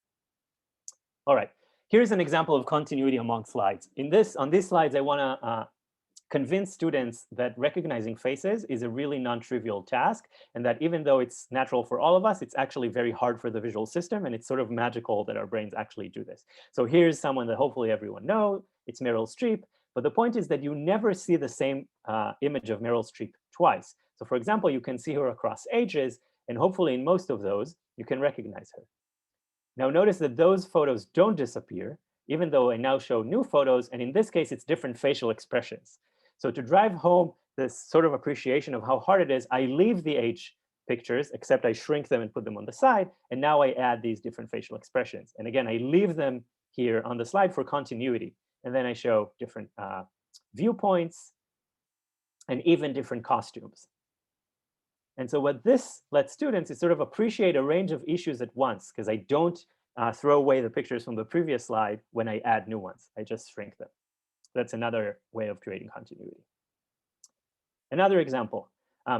All right. Here's an example of continuity among slides. On these slides, I want to convince students that recognizing faces is a really non-trivial task, and that even though it's natural for all of us, it's actually very hard for the visual system, and it's sort of magical that our brains actually do this. So here's someone that hopefully everyone knows. It's Meryl Streep. But the point is that you never see the same image of Meryl Streep twice. So for example, you can see her across ages, And hopefully in most of those, you can recognize her. Now notice that those photos don't disappear, even though I now show new photos. And in this case, it's different facial expressions. So to drive home this sort of appreciation of how hard it is, I leave the age pictures, except I shrink them and put them on the side. And now I add these different facial expressions. And again, I leave them here on the slide for continuity. And then I show different viewpoints and even different costumes. And so what this lets students is sort of appreciate a range of issues at once, because I don't throw away the pictures from the previous slide when I add new ones. I just shrink them. That's another way of creating continuity. Another example.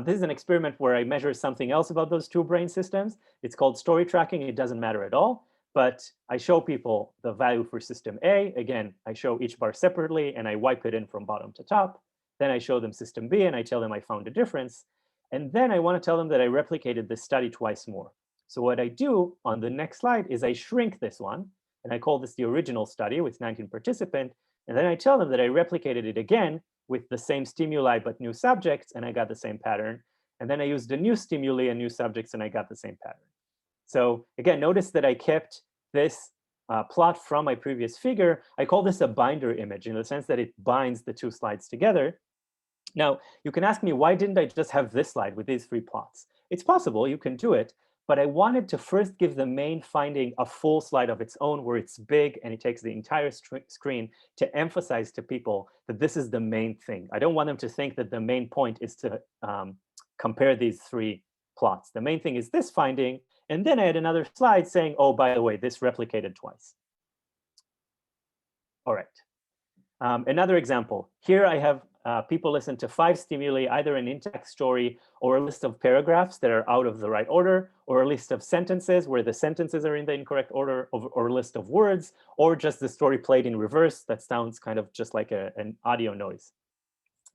This is an experiment where I measure something else about those two brain systems. It's called story tracking. It doesn't matter at all. But I show people the value for system A. Again, I show each bar separately, and I wipe it in from bottom to top. Then I show them system B, and I tell them I found a difference. And then I want to tell them that I replicated this study twice more. So what I do on the next slide is I shrink this one, and I call this the original study with 19 participants. And then I tell them that I replicated it again with the same stimuli but new subjects, and I got the same pattern. And then I used the new stimuli and new subjects, and I got the same pattern. So again, notice that I kept this plot from my previous figure. I call this a binder image in the sense that it binds the two slides together. Now, you can ask me, why didn't I just have this slide with these three plots? It's possible, you can do it, but I wanted to first give the main finding a full slide of its own where it's big and it takes the entire screen to emphasize to people that this is the main thing. I don't want them to think that the main point is to compare these three plots. The main thing is this finding, and then I had another slide saying, oh, by the way, this replicated twice. All right. Another example. Here I have people listen to 5 stimuli, either an intact story or a list of paragraphs that are out of the right order, or a list of sentences where the sentences are in the incorrect order, or a list of words, or just the story played in reverse. That sounds kind of just like an audio noise.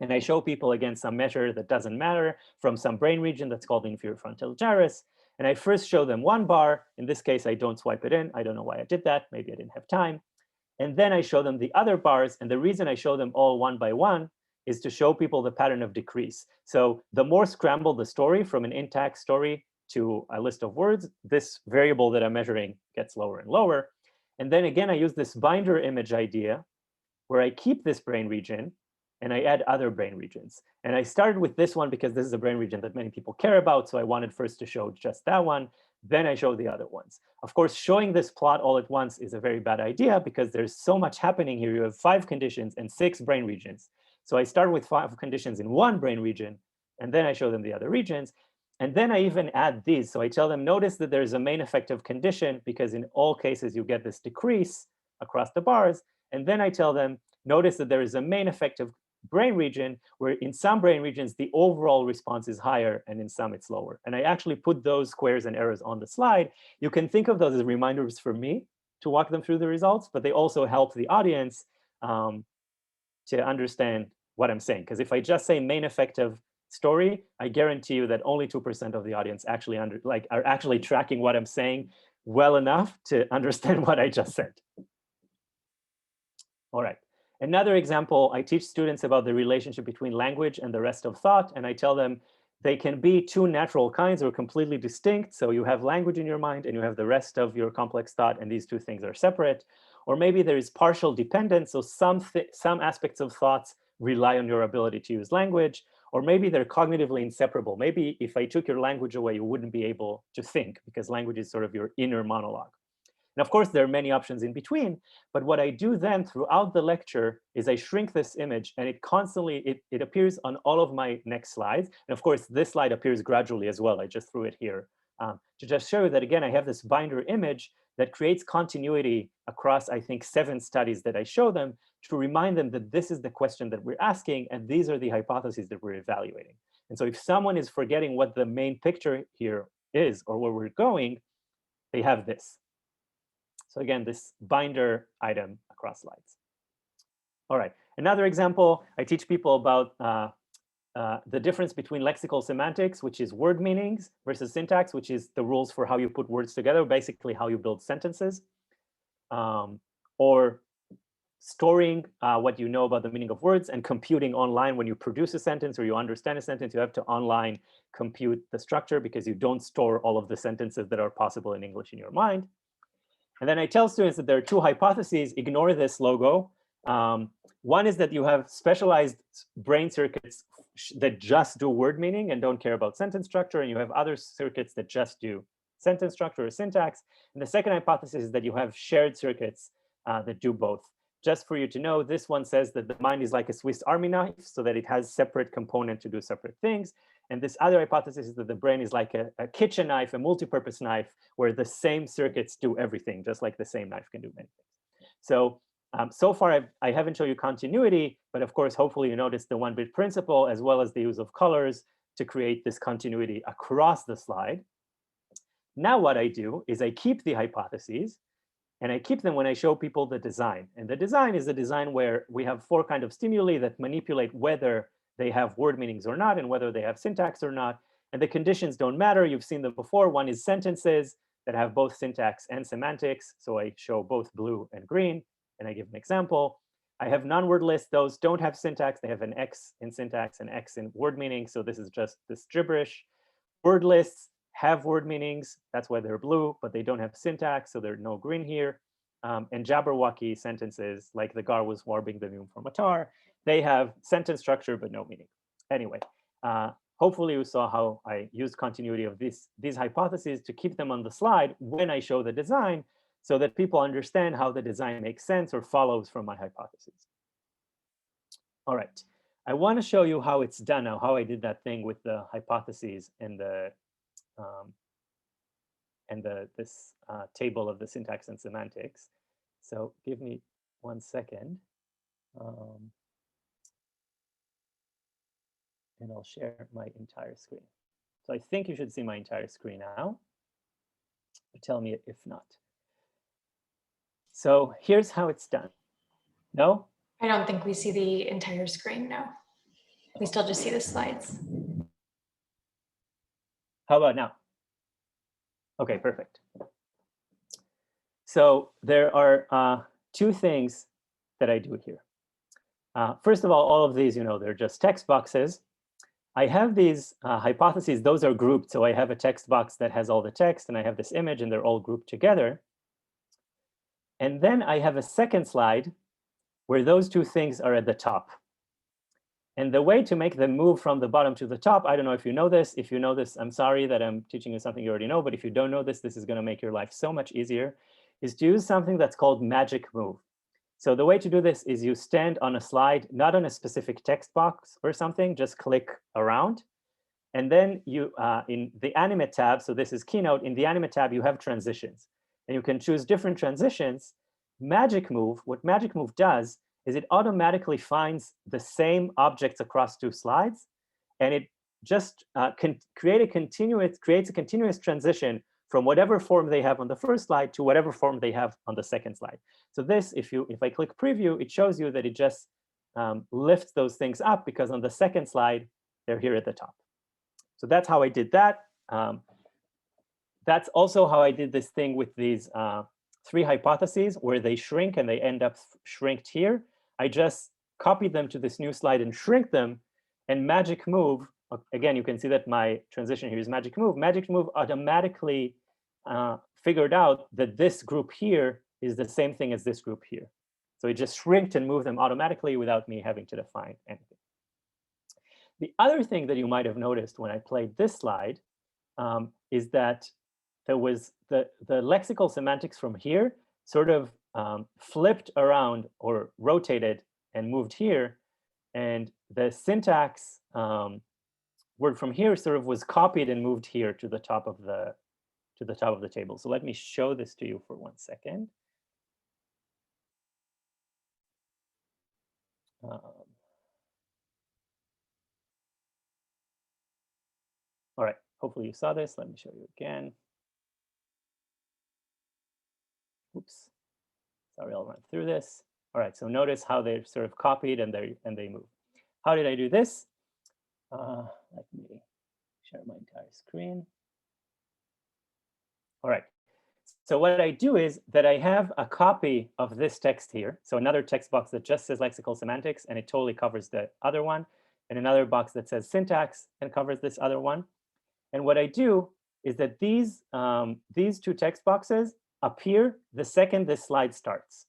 And I show people, again, some measure that doesn't matter from some brain region that's called the inferior frontal gyrus. And I first show them one bar. In this case, I don't swipe it in. I don't know why I did that. Maybe I didn't have time. And then I show them the other bars. And the reason I show them all one by one is to show people the pattern of decrease. So the more scrambled the story from an intact story to a list of words, this variable that I'm measuring gets lower and lower. And then again, I use this binder image idea where I keep this brain region and I add other brain regions. And I started with this one because this is a brain region that many people care about. So I wanted first to show just that one. Then I show the other ones. Of course, showing this plot all at once is a very bad idea because there's so much happening here. You have 5 conditions and 6 brain regions. So I start with 5 conditions in one brain region, and then I show them the other regions. And then I even add these. So I tell them, notice that there's a main effective condition because in all cases you get this decrease across the bars. And then I tell them, notice that there is a main effective brain region where in some brain regions, the overall response is higher and in some it's lower. And I actually put those squares and arrows on the slide. You can think of those as reminders for me to walk them through the results, but they also help the audience to understand what I'm saying. Because if I just say main effective story, I guarantee you that only 2% of the audience actually are actually tracking what I'm saying well enough to understand what I just said. All right. Another example, I teach students about the relationship between language and the rest of thought, and I tell them they can be 2 natural kinds or completely distinct. So you have language in your mind and you have the rest of your complex thought, and these 2 things are separate. Or maybe there is partial dependence, so some aspects of thoughts rely on your ability to use language, or maybe they're cognitively inseparable. Maybe if I took your language away, you wouldn't be able to think because language is sort of your inner monologue. And of course, there are many options in between, but what I do then throughout the lecture is I shrink this image and it constantly, it appears on all of my next slides. And of course, this slide appears gradually as well. I just threw it here to just show you that, again, I have this binder image that creates continuity across, I think, 7 studies that I show them to remind them that this is the question that we're asking and these are the hypotheses that we're evaluating. And so if someone is forgetting what the main picture here is or where we're going, they have this. So again, this binder item across slides. All right, another example, I teach people about the difference between lexical semantics, which is word meanings, versus syntax, which is the rules for how you put words together, basically how you build sentences. Or storing what you know about the meaning of words and computing online when you produce a sentence or you understand a sentence. You have to online compute the structure because you don't store all of the sentences that are possible in English in your mind. And then I tell students that there are two hypotheses. Ignore this logo. One is that you have specialized brain circuits that just do word meaning and don't care about sentence structure, and you have other circuits that just do sentence structure or syntax. And the second hypothesis is that you have shared circuits that do both. Just for you to know, this one says that the mind is like a Swiss Army knife, so that it has separate components to do separate things. And this other hypothesis is that the brain is like a kitchen knife, a multi-purpose knife, where the same circuits do everything, just like the same knife can do many things. So, so far, I haven't shown you continuity, but of course, hopefully you noticed the one-bit principle, as well as the use of colors to create this continuity across the slide. Now what I do is I keep the hypotheses, and I keep them when I show people the design. And the design is a design where we have 4 kinds of stimuli that manipulate whether they have word meanings or not, and whether they have syntax or not. And the conditions don't matter. You've seen them before. One is sentences that have both syntax and semantics. So I show both blue and green, and I give an example. I have non-word lists. Those don't have syntax. They have an X in syntax and X in word meaning. So this is just this gibberish. Word lists have word meanings. That's why they're blue, but they don't have syntax. So there's no green here. And Jabberwocky sentences, like the gar was warming the noon from a tar, they have sentence structure, but no meaning. Anyway, hopefully you saw how I used continuity of these hypotheses to keep them on the slide when I show the design, so that people understand how the design makes sense or follows from my hypotheses. All right, I want to show you how it's done now, how I did that thing with the hypotheses and this table of the syntax and semantics. So give me 1 second. And I'll share my entire screen. So I think you should see my entire screen now. Tell me if not. So here's how it's done. No? I don't think we see the entire screen, no. We still just see the slides. How about now? Okay, perfect. So there are 2 things that I do here. First of all of these, they're just text boxes. I have these hypotheses. Those are grouped. So I have a text box that has all the text, and I have this image, and they're all grouped together. And then I have a second slide where those 2 things are at the top. And the way to make them move from the bottom to the top, I don't know if you know this. If you know this, I'm sorry that I'm teaching you something you already know. But if you don't know this, this is going to make your life so much easier, is to use something that's called magic move. So the way to do this is you stand on a slide, not on a specific text box or something, just click around. And then you, in the animate tab, so this is Keynote, in the animate tab, you have transitions. And you can choose different transitions. Magic move, what magic move does is it automatically finds the same objects across 2 slides. And it just can creates a continuous transition from whatever form they have on the first slide to whatever form they have on the second slide. So this, if I click preview, it shows you that it just lifts those things up, because on the second slide, they're here at the top. So that's how I did that. That's also how I did this thing with these 3 hypotheses, where they shrink and they end up shrinked here. I just copied them to this new slide and shrink them, and magic move, again, you can see that my transition here is magic move. Magic move automatically figured out that this group here is the same thing as this group here. So it just shrinked and moved them automatically without me having to define anything. The other thing that you might have noticed when I played this slide is that there was the lexical semantics from here sort of flipped around or rotated and moved here. And the syntax word from here sort of was copied and moved here to the top of the table. So let me show this to you for 1 second. All right, hopefully you saw this. Let me show you again. Oops, sorry, I'll run through this. All right, so notice how they're sort of copied and they move. How did I do this? Let me share my entire screen. All right, So what I do is that I have a copy of this text here. So another text box that just says lexical semantics and it totally covers the other one, and another box that says syntax and covers this other one. And what I do is that these two text boxes appear the second this slide starts.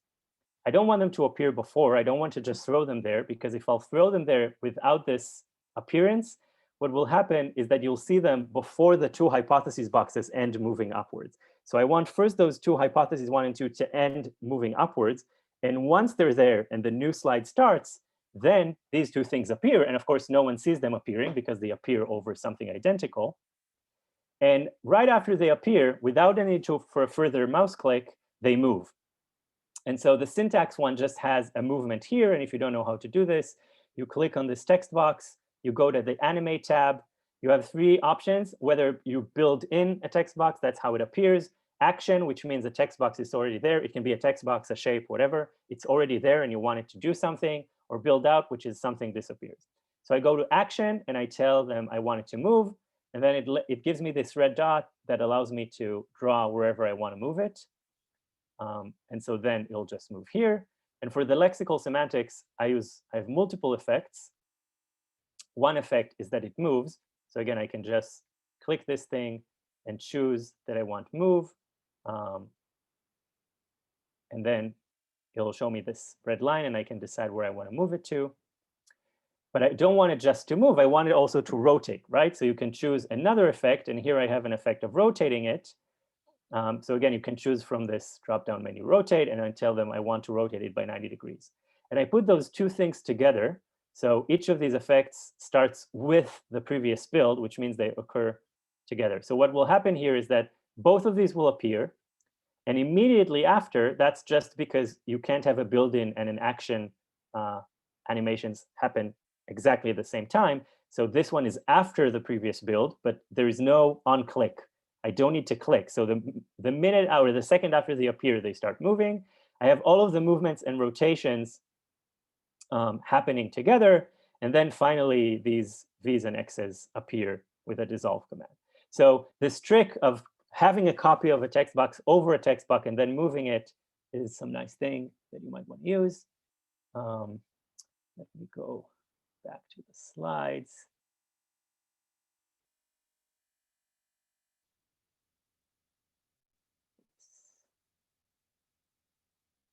I don't want them to appear before. I don't want to just throw them there, because if I'll throw them there without this appearance, what will happen is that you'll see them before the two hypotheses boxes end moving upwards. So I want first those two hypotheses 1 and 2 to end moving upwards. And once they're there and the new slide starts, then these two things appear. And of course, no one sees them appearing because they appear over something identical. And right after they appear, without any need for a further mouse click, they move. And so the syntax one just has a movement here. And if you don't know how to do this, you click on this text box, you go to the animate tab. You have 3 options: whether you build in a text box, that's how it appears; action, which means the text box is already there. It can be a text box, a shape, whatever. It's already there and you want it to do something; or build out, which is something disappears. So I go to action and I tell them I want it to move. And then it gives me this red dot that allows me to draw wherever I want to move it. And so then it'll just move here. And for the lexical semantics, I have multiple effects. One effect is that it moves. So again, I can just click this thing and choose that I want move. And then it'll show me this red line and I can decide where I want to move it to. But I don't want it just to move. I want it also to rotate, right? So you can choose another effect. And here I have an effect of rotating it. So again, you can choose from this drop-down menu, rotate, and I tell them I want to rotate it by 90 degrees. And I put those two things together. So each of these effects starts with the previous build, which means they occur together. So what will happen here is that both of these will appear. And immediately after, that's just because you can't have a build-in and an action animations happen exactly at the same time. So this one is after the previous build, but there is no on-click. I don't need to click. So the minute or the second after they appear, they start moving. I have all of the movements and rotations happening together. And then finally, these V's and X's appear with a dissolve command. So this trick of having a copy of a text box over a text box and then moving it is some nice thing that you might want to use. Let me go back to the slides.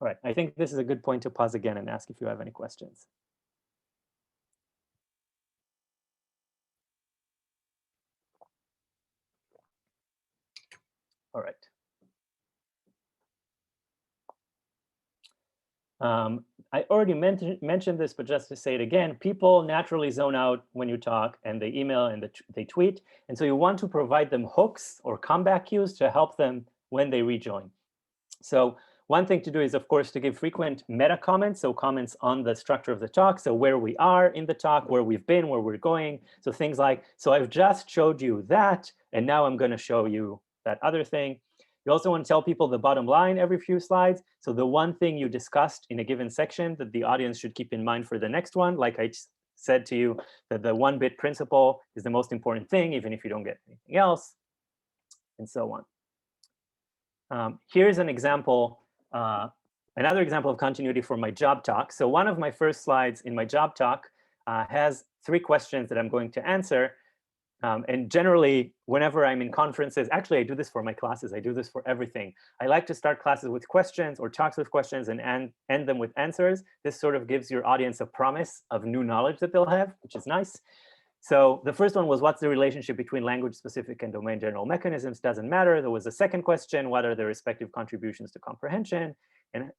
All right, I think this is a good point to pause again and ask if you have any questions. All right. I already mentioned this, but just to say it again, people naturally zone out when you talk and they email and they tweet. And so you want to provide them hooks or comeback cues to help them when they rejoin. So one thing to do is, of course, to give frequent meta comments, so comments on the structure of the talk, so where we are in the talk, where we've been, where we're going. So things like, so I've just showed you that, and now I'm going to show you that other thing. You also want to tell people the bottom line every few slides. So the one thing you discussed in a given section that the audience should keep in mind for the next one, like I said to you, that the 1-bit principle is the most important thing, even if you don't get anything else, and so on. Here's an example, another example of continuity for my job talk. So one of my first slides in my job talk has 3 questions that I'm going to answer. And generally, whenever I'm in conferences, actually, I do this for my classes. I do this for everything. I like to start classes with questions or talks with questions and end them with answers. This sort of gives your audience a promise of new knowledge that they'll have, which is nice. So the first one was, what's the relationship between language-specific and domain general mechanisms? Doesn't matter. There was a second question, what are their respective contributions to comprehension? And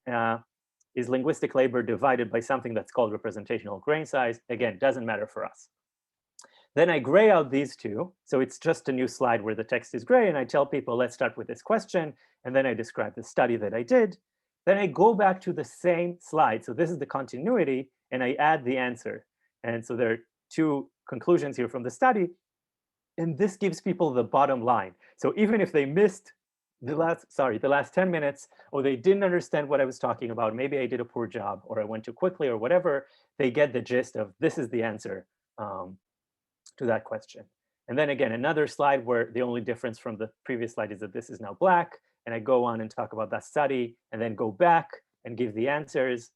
is linguistic labor divided by something that's called representational grain size? Again, doesn't matter for us. Then I gray out these 2. So it's just a new slide where the text is gray. And I tell people, let's start with this question. And then I describe the study that I did. Then I go back to the same slide. So this is the continuity. And I add the answer. And so there are 2 conclusions here from the study. And this gives people the bottom line. So even if they missed the last 10 minutes, or they didn't understand what I was talking about, maybe I did a poor job, or I went too quickly, or whatever, they get the gist of this is the answer to that question. And then again, another slide where the only difference from the previous slide is that this is now black. and I go on and talk about that study, and then go back and give the answers,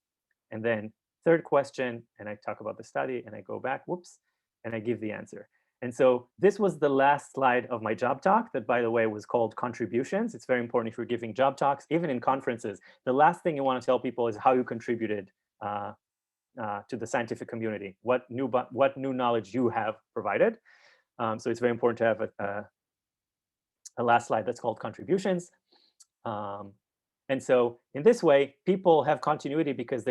and then third question, and I talk about the study, and I go back, whoops, and I give the answer. And so this was the last slide of my job talk that, by the way, was called contributions. It's very important if you're giving job talks, even in conferences. The last thing you want to tell people is how you contributed to the scientific community, what new knowledge you have provided. So it's very important to have a last slide that's called contributions. And so in this way, people have continuity because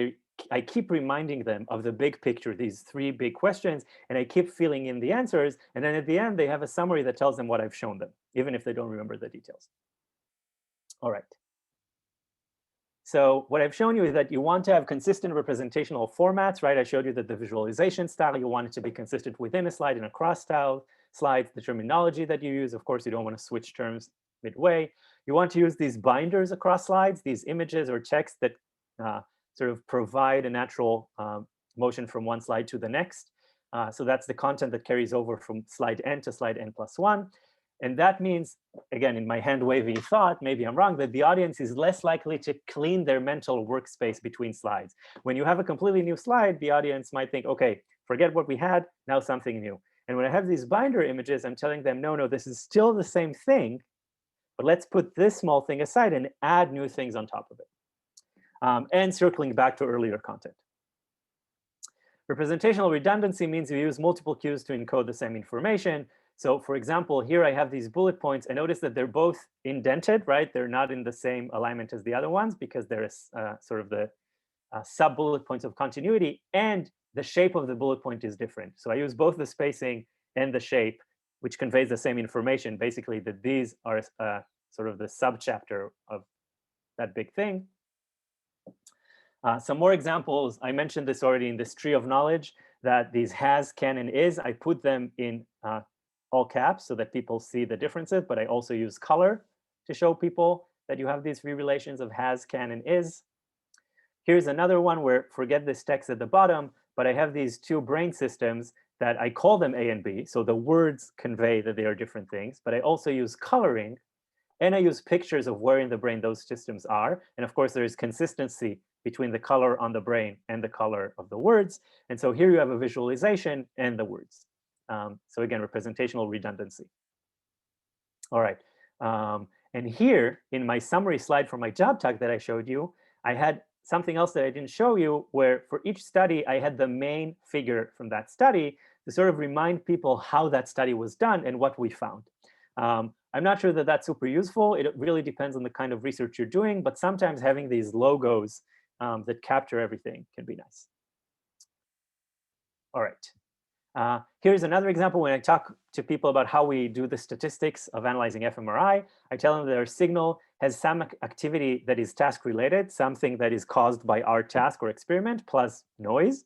I keep reminding them of the big picture, these three big questions, and I keep filling in the answers. And then at the end, they have a summary that tells them what I've shown them, even if they don't remember the details. All right. So what I've shown you is that you want to have consistent representational formats, right? I showed you that the visualization style, you want it to be consistent within a slide and across slides, the terminology that you use. Of course, you don't want to switch terms midway. You want to use these binders across slides, these images or text that sort of provide a natural motion from one slide to the next. So that's the content that carries over from slide N to slide N+1. And that means, again, in my hand-wavy thought, maybe I'm wrong, that the audience is less likely to clean their mental workspace between slides. When you have a completely new slide, the audience might think, okay, forget what we had, now something new. And when I have these binder images, I'm telling them, no, this is still the same thing, but let's put this small thing aside and add new things on top of it. And circling back to earlier content. Representational redundancy means you use multiple cues to encode the same information. So for example, here I have these bullet points, and notice that they're both indented, right? They're not in the same alignment as the other ones because they're sort of the sub-bullet points of continuity, and the shape of the bullet point is different. So I use both the spacing and the shape, which conveys the same information, basically that these are sort of the sub-chapter of that big thing. Some more examples, I mentioned this already in this tree of knowledge, that these has, can, and is, I put them in all caps so that people see the differences, but I also use color to show people that you have these three relations of has, can, and is. Here's another one where, forget this text at the bottom, but I have these two brain systems that I call them A and B. So the words convey that they are different things, but I also use coloring, and I use pictures of where in the brain those systems are. And of course, there is consistency between the color on the brain and the color of the words. And so here you have a visualization and the words. So again, representational redundancy. All right. And here in my summary slide for my job talk that I showed you, I had something else that I didn't show you, where for each study, I had the main figure from that study to sort of remind people how that study was done and what we found. I'm not sure that that's super useful. It really depends on the kind of research you're doing, but sometimes having these logos that capture everything can be nice. All right. Here's another example. When I talk to people about how we do the statistics of analyzing fMRI, I tell them that our signal has some activity that is task related, something that is caused by our task or experiment plus noise,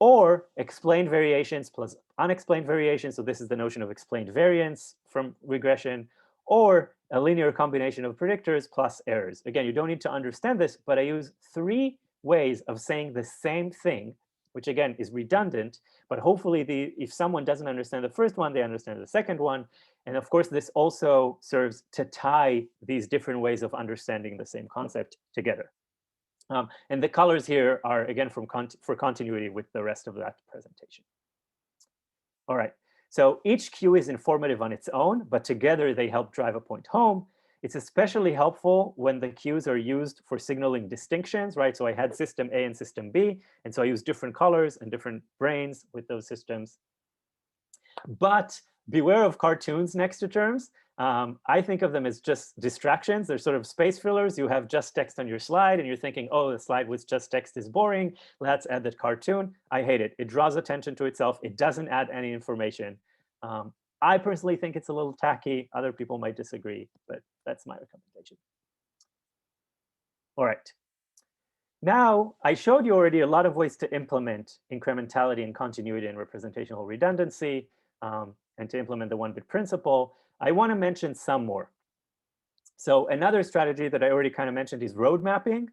or explained variations plus unexplained variations. So this is the notion of explained variance from regression, or a linear combination of predictors plus errors. Again, you don't need to understand this, but I use three ways of saying the same thing, which again is redundant, but hopefully if someone doesn't understand the first one, they understand the second one. And of course, this also serves to tie these different ways of understanding the same concept together. And the colors here are, again, for continuity with the rest of that presentation. All right, so each cue is informative on its own, but together they help drive a point home. It's especially helpful when the cues are used for signaling distinctions, right? So I had system A and system B, and so I use different colors and different brains with those systems. But beware of cartoons next to terms. I think of them as just distractions. They're sort of space fillers. You have just text on your slide, and you're thinking, oh, the slide with just text is boring. Let's add that cartoon. I hate it. It draws attention to itself. It doesn't add any information. I personally think it's a little tacky. Other people might disagree, but that's my recommendation. All right. Now, I showed you already a lot of ways to implement incrementality and continuity and representational redundancy, and to implement the one-bit principle. I want to mention some more. So another strategy that I already kind of mentioned is road mapping,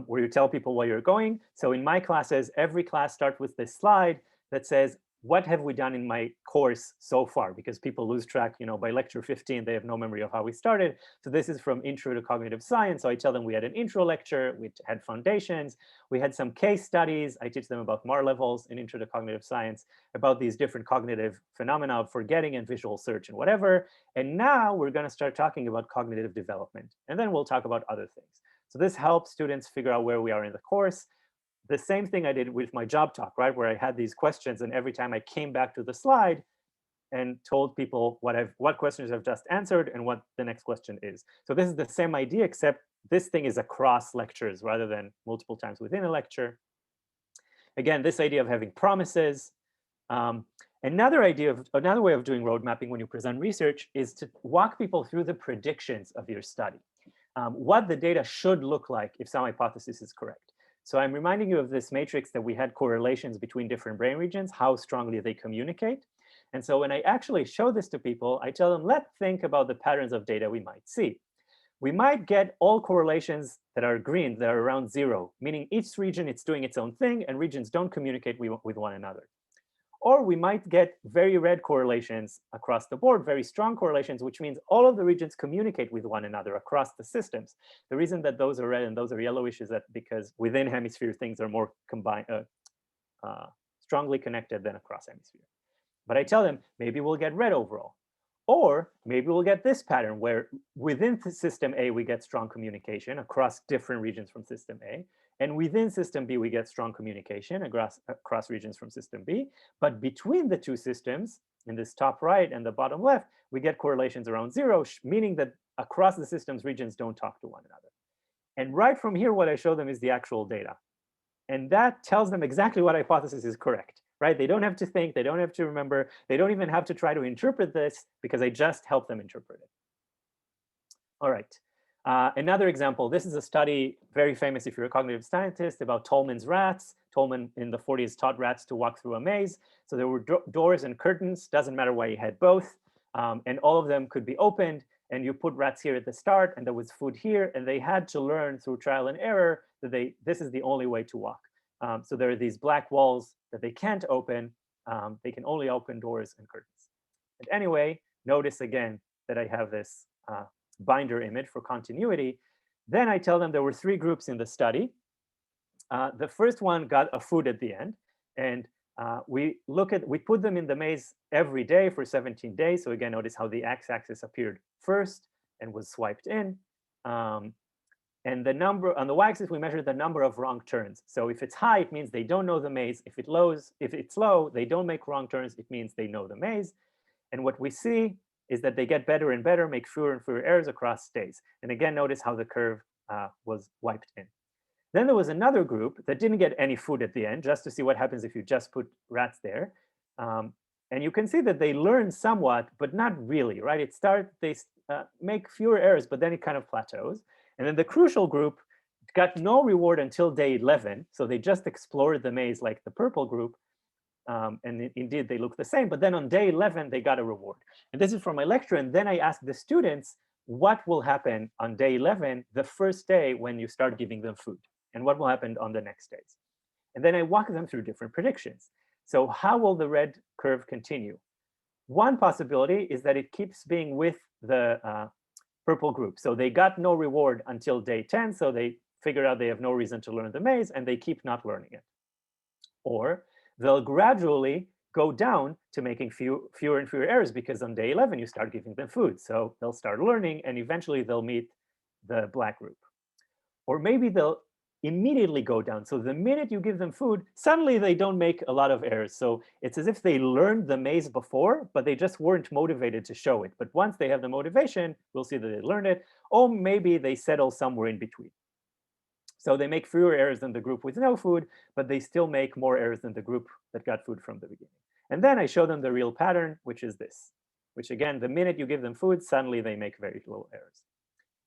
where you tell people where you're going. So in my classes, every class starts with this slide that says, what have we done in my course so far? Because people lose track, by lecture 15, they have no memory of how we started. So this is from Intro to Cognitive Science. So I tell them we had an intro lecture, we had foundations, we had some case studies. I teach them about MAR levels in Intro to Cognitive Science, about these different cognitive phenomena of forgetting and visual search and whatever. And now we're going to start talking about cognitive development. And then we'll talk about other things. So this helps students figure out where we are in the course. The same thing I did with my job talk, right? Where I had these questions, and every time I came back to the slide and told people what questions I've just answered and what the next question is. So this is the same idea, except this thing is across lectures rather than multiple times within a lecture. Again, this idea of having promises. Another way of doing road mapping when you present research is to walk people through the predictions of your study. What the data should look like if some hypothesis is correct. So I'm reminding you of this matrix that we had correlations between different brain regions, how strongly they communicate. And so when I actually show this to people, I tell them, let's think about the patterns of data we might see. We might get all correlations that are green, that are around 0, meaning each region it's doing its own thing and regions don't communicate with one another. Or we might get very red correlations across the board, very strong correlations, which means all of the regions communicate with one another across the systems. The reason that those are red and those are yellowish is that because within hemisphere, things are more strongly connected than across hemisphere. But I tell them, maybe we'll get red overall. Or maybe we'll get this pattern where within system A, we get strong communication across different regions from system A. And within system B, we get strong communication across regions from system B. But between the two systems, in this top right and the bottom left, we get correlations around 0, meaning that across the systems, regions don't talk to one another. And right from here, what I show them is the actual data. And that tells them exactly what hypothesis is correct, right? They don't have to think, they don't have to remember, they don't even have to try to interpret this because I just help them interpret it. All right. Another example, this is a study very famous if you're a cognitive scientist about Tolman's rats. Tolman in the 40s taught rats to walk through a maze. So there were doors and curtains, doesn't matter why you had both. And all of them could be opened. And you put rats here at the start and there was food here. And they had to learn through trial and error that this is the only way to walk. So there are these black walls that they can't open. They can only open doors and curtains. And anyway, notice again that I have this binder image for continuity. Then I tell them there were 3 groups in the study. The first one got a food at the end, and we put them in the maze every day for 17 days. So again, notice how the x-axis appeared first and was swiped in. And the number on the y-axis, we measured the number of wrong turns. So if it's high, it means they don't know the maze. If it's low, they don't make wrong turns. It means they know the maze. And what we see is that they get better and better, make fewer and fewer errors across days. And again, notice how the curve was wiped in. Then there was another group that didn't get any food at the end, just to see what happens if you just put rats there. And you can see that they learn somewhat, but not really, right? They make fewer errors, but then it kind of plateaus. And then the crucial group got no reward until day 11. So they just explored the maze like the purple group. And indeed, they look the same. But then on day 11, they got a reward. And this is from my lecture. And then I asked the students, what will happen on day 11, the first day when you start giving them food? And what will happen on the next days? And then I walk them through different predictions. So how will the red curve continue? One possibility is that it keeps being with the purple group. So they got no reward until day 10. So they figured out they have no reason to learn the maze, and they keep not learning it. Or they'll gradually go down to making fewer and fewer errors, because on day 11, you start giving them food. So they'll start learning, and eventually they'll meet the black group. Or maybe they'll immediately go down. So the minute you give them food, suddenly they don't make a lot of errors. So it's as if they learned the maze before, but they just weren't motivated to show it. But once they have the motivation, we'll see that they learned it. Or maybe they settle somewhere in between. So they make fewer errors than the group with no food, but they still make more errors than the group that got food from the beginning. And then I show them the real pattern, which is this, which again, the minute you give them food, suddenly they make very little errors.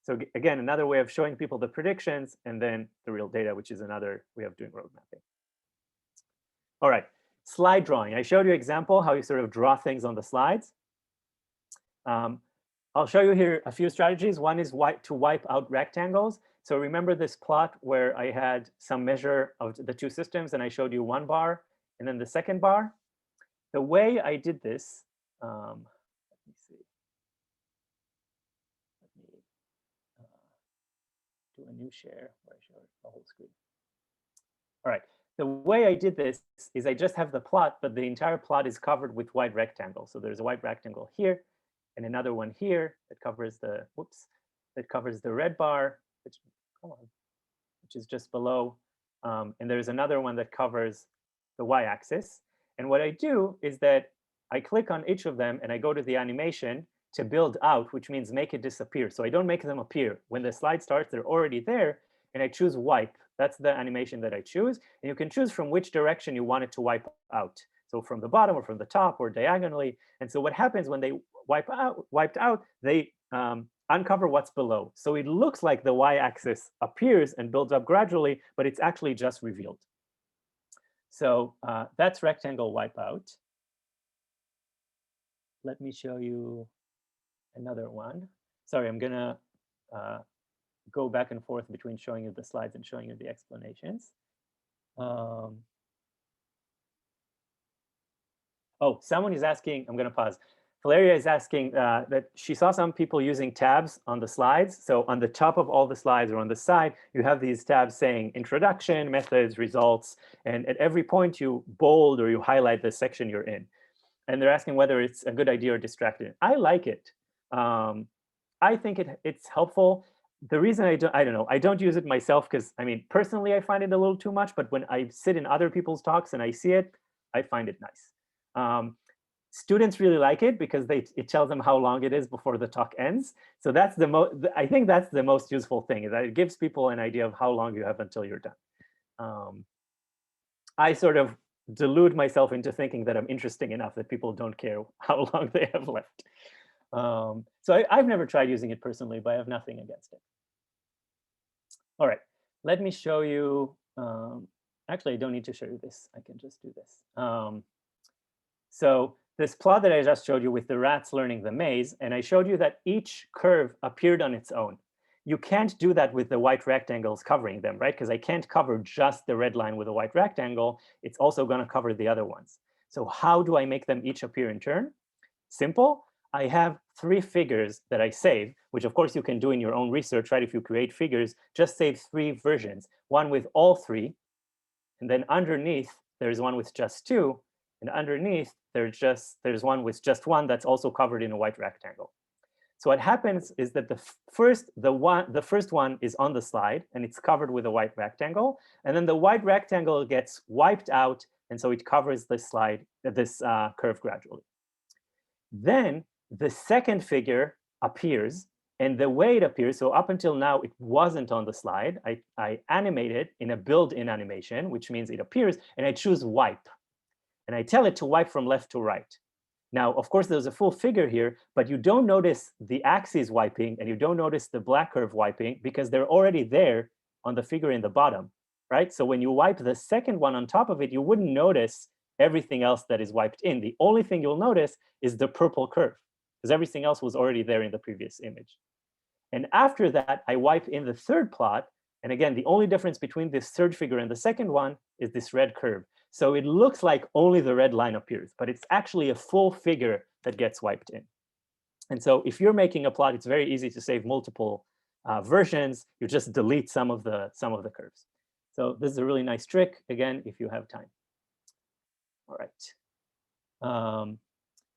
So again, another way of showing people the predictions, and then the real data, which is another way of doing road mapping. All right, slide drawing. I showed you an example how you sort of draw things on the slides. I'll show you here a few strategies. One is to wipe out rectangles. So remember this plot where I had some measure of the two systems, and I showed you one bar and then the second bar. the way I did this, let me see. Let me do a new share where I show the whole screen. All right. The way I did this is I just have the plot, but the entire plot is covered with white rectangles. So there's a white rectangle here and another one here that covers the, whoops, that covers the red bar, which, come on, which is just below. And there's another one that covers the y-axis. And what I do is that I click on each of them and I go to the animation to build out, which means make it disappear. So I don't make them appear. When the slide starts, they're already there, and I choose wipe. That's the animation that I choose. And you can choose from which direction you want it to wipe out. So from the bottom or from the top or diagonally. And so what happens when they wiped out, they uncover what's below. So it looks like the y-axis appears and builds up gradually, but it's actually just revealed. So that's rectangle wipeout. Let me show you another one. Sorry, I'm gonna go back and forth between showing you the slides and showing you the explanations. Oh, someone is asking, I'm gonna pause. Valeria is asking that she saw some people using tabs on the slides. So on the top of all the slides or on the side, you have these tabs saying introduction, methods, results, and at every point you bold or you highlight the section you're in. And they're asking whether it's a good idea or distracting. I like it. I think it's helpful. The reason I don't know, I don't use it myself because, I mean, personally, I find it a little too much, but when I sit in other people's talks and I see it, I find it nice. Students really like it because it tells them how long it is before the talk ends. So that's I think that's the most useful thing, is that it gives people an idea of how long you have until you're done. I sort of delude myself into thinking that I'm interesting enough that people don't care how long they have left. So I've never tried using it personally, but I have nothing against it. All right, let me show you. Actually, I don't need to show you this. I can just do this. So this plot that I just showed you with the rats learning the maze, and I showed you that each curve appeared on its own. You can't do that with the white rectangles covering them, right? Because I can't cover just the red line with a white rectangle. It's also going to cover the other ones. So how do I make them each appear in turn? Simple. I have 3 figures that I save, which of course you can do in your own research, right? If you create figures, just save 3 versions, one with all 3. And then underneath, there's one with just 2. And underneath, there's one with just 1 that's also covered in a white rectangle. So what happens is that the first one is on the slide and it's covered with a white rectangle, and then the white rectangle gets wiped out, and so it covers this curve gradually. Then the second figure appears, and the way it appears, so up until now it wasn't on the slide. I animate it in a built-in animation, which means it appears, and I choose wipe, and I tell it to wipe from left to right. Now, of course, there's a full figure here, but you don't notice the axes wiping and you don't notice the black curve wiping because they're already there on the figure in the bottom, right? So when you wipe the second one on top of it, you wouldn't notice everything else that is wiped in. The only thing you'll notice is the purple curve because everything else was already there in the previous image. And after that, I wipe in the third plot. And again, the only difference between this third figure and the second one is this red curve. So it looks like only the red line appears, but it's actually a full figure that gets wiped in. And so if you're making a plot, it's very easy to save multiple versions. You just delete some of the curves. So this is a really nice trick, again, if you have time. All right.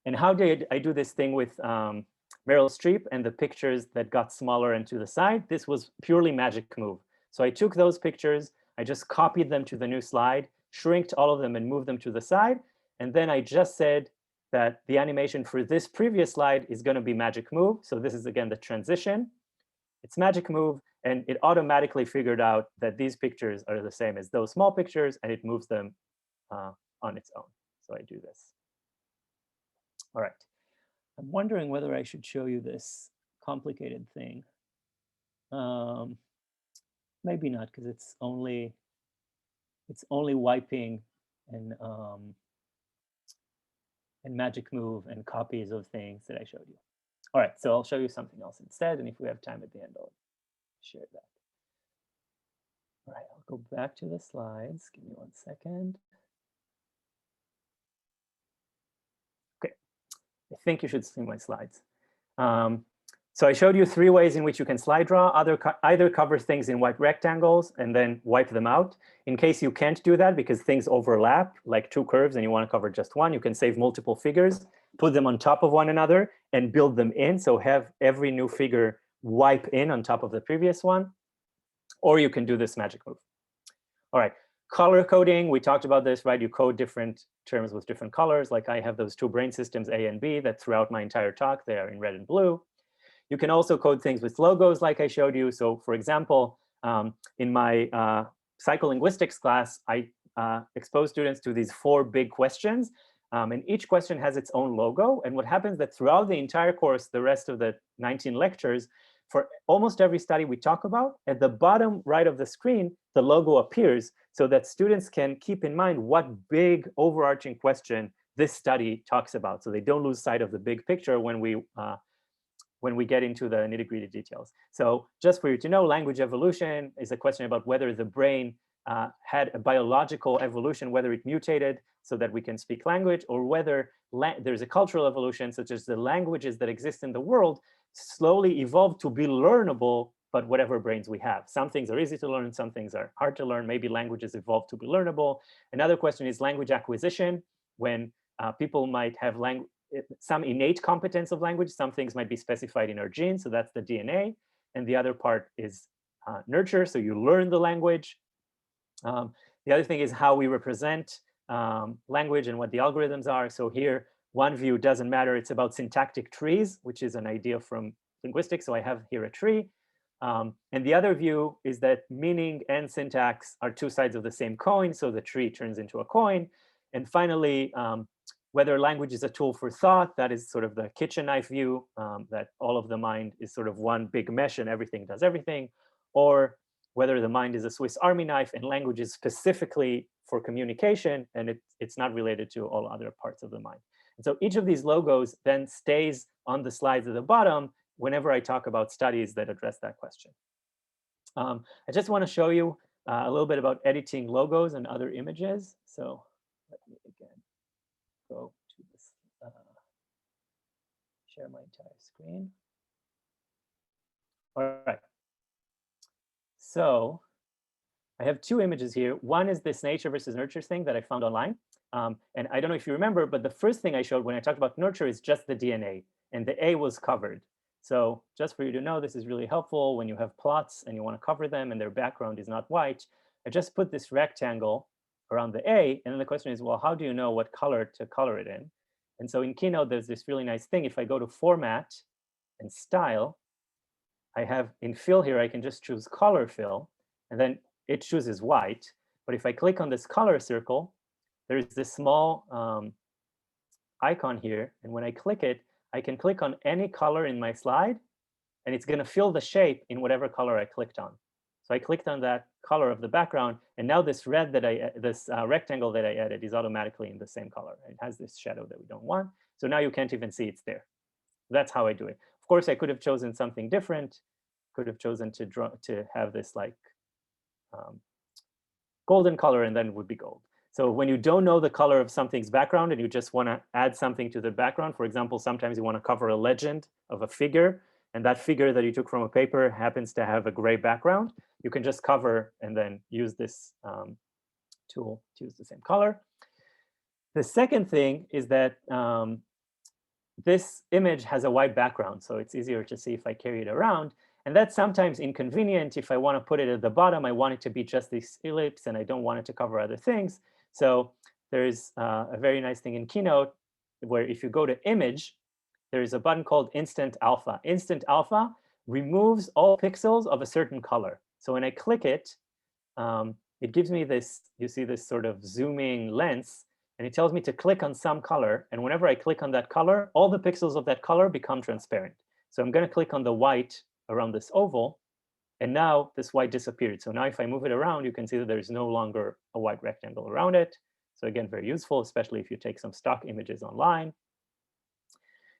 And how did I do this thing with Meryl Streep and the pictures that got smaller and to the side? This was purely magic move. So I took those pictures, I just copied them to the new slide, shrinked all of them and moved them to the side. And then I just said that the animation for this previous slide is going to be magic move. So this is, again, the transition. It's magic move, and it automatically figured out that these pictures are the same as those small pictures, and it moves them on its own. So I do this. All right. I'm wondering whether I should show you this complicated thing. Maybe not, because it's only wiping and magic move and copies of things that I showed you. All right, so I'll show you something else instead, and if we have time at the end, I'll share that. All right, I'll go back to the slides. Give me 1 second. think you should see my slides. So I showed you 3 ways in which you can slide draw. Either cover things in white rectangles and then wipe them out. In case you can't do that because things overlap, like 2 curves and you want to cover just one, you can save multiple figures, put them on top of one another and build them in. So have every new figure wipe in on top of the previous one. Or you can do this magic move. All right, color coding, we talked about this, right? You code different terms with different colors. Like I have those 2 brain systems, A and B, that throughout my entire talk, they are in red and blue. You can also code things with logos like I showed you. So for example, in my psycholinguistics class, I expose students to these 4 big questions. And each question has its own logo. And what happens that throughout the entire course, the rest of the 19 lectures, for almost every study we talk about, at the bottom right of the screen, the logo appears so that students can keep in mind what big overarching question this study talks about. So they don't lose sight of the big picture when we get into the nitty-gritty details. So just for you to know, language evolution is a question about whether the brain had a biological evolution, whether it mutated so that we can speak language, or whether there's a cultural evolution, such as the languages that exist in the world slowly evolved to be learnable, but whatever brains we have. Some things are easy to learn, some things are hard to learn. Maybe languages evolved to be learnable. Another question is language acquisition, when people might have some innate competence of language. Some things might be specified in our genes, so that's the DNA. And the other part is nurture, so you learn the language. The other thing is how we represent language and what the algorithms are. So here, one view doesn't matter. It's about syntactic trees, which is an idea from linguistics. So I have here a tree. And the other view is that meaning and syntax are 2 sides of the same coin. So the tree turns into a coin. And finally, whether language is a tool for thought, that is sort of the kitchen knife view, that all of the mind is sort of one big mesh and everything does everything, or whether the mind is a Swiss Army knife and language is specifically for communication and it's not related to all other parts of the mind. And so each of these logos then stays on the slides at the bottom whenever I talk about studies that address that question. I just want to show you a little bit about editing logos and other images. So let me again go to this, share my entire screen. All right. So I have 2 images here. One is this nature versus nurture thing that I found online. And I don't know if you remember, but the first thing I showed when I talked about nurture is just the DNA, and the A was covered. So just for you to know, this is really helpful when you have plots and you want to cover them and their background is not white. I just put this rectangle around the A, and then the question is, well, how do you know what color to color it in? And so in Keynote, there's this really nice thing. If I go to Format and Style, I have in fill here, I can just choose color fill, and then it chooses white. But if I click on this color circle, there's this small icon here. And when I click it, I can click on any color in my slide, and it's going to fill the shape in whatever color I clicked on. So I clicked on that color of the background, and now this red that this rectangle that I added is automatically in the same color. It has this shadow that we don't want. So now you can't even see it's there. That's how I do it. Of course, I could have chosen something different. Could have chosen to have this like golden color, and then it would be gold. So when you don't know the color of something's background and you just want to add something to the background, for example, sometimes you want to cover a legend of a figure, and that figure that you took from a paper happens to have a gray background, you can just cover and then use this tool to use the same color. The second thing is that this image has a white background, so it's easier to see if I carry it around. And that's sometimes inconvenient. If I want to put it at the bottom, I want it to be just this ellipse, and I don't want it to cover other things. So there's a very nice thing in Keynote where if you go to Image, there's a button called Instant Alpha. Instant Alpha removes all pixels of a certain color. So when I click it, it gives me this, you see this sort of zooming lens, and it tells me to click on some color. And whenever I click on that color, all the pixels of that color become transparent. So I'm going to click on the white around this oval, and now this white disappeared. So now if I move it around, you can see that there's no longer a white rectangle around it. So again, very useful, especially if you take some stock images online.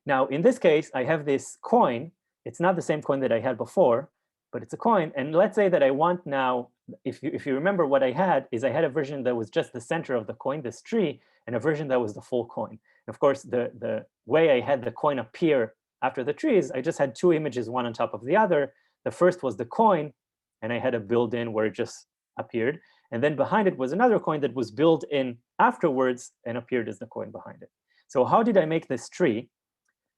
Now, in this case, I have this coin. It's not the same coin that I had before, but it's a coin. And let's say that I want now, if you remember what I had, is I had a version that was just the center of the coin, this tree, and a version that was the full coin. Of course, the way I had the coin appear after the trees, I just had two images, one on top of the other. The first was the coin, and I had a build-in where it just appeared. And then behind it was another coin that was built in afterwards and appeared as the coin behind it. So how did I make this tree?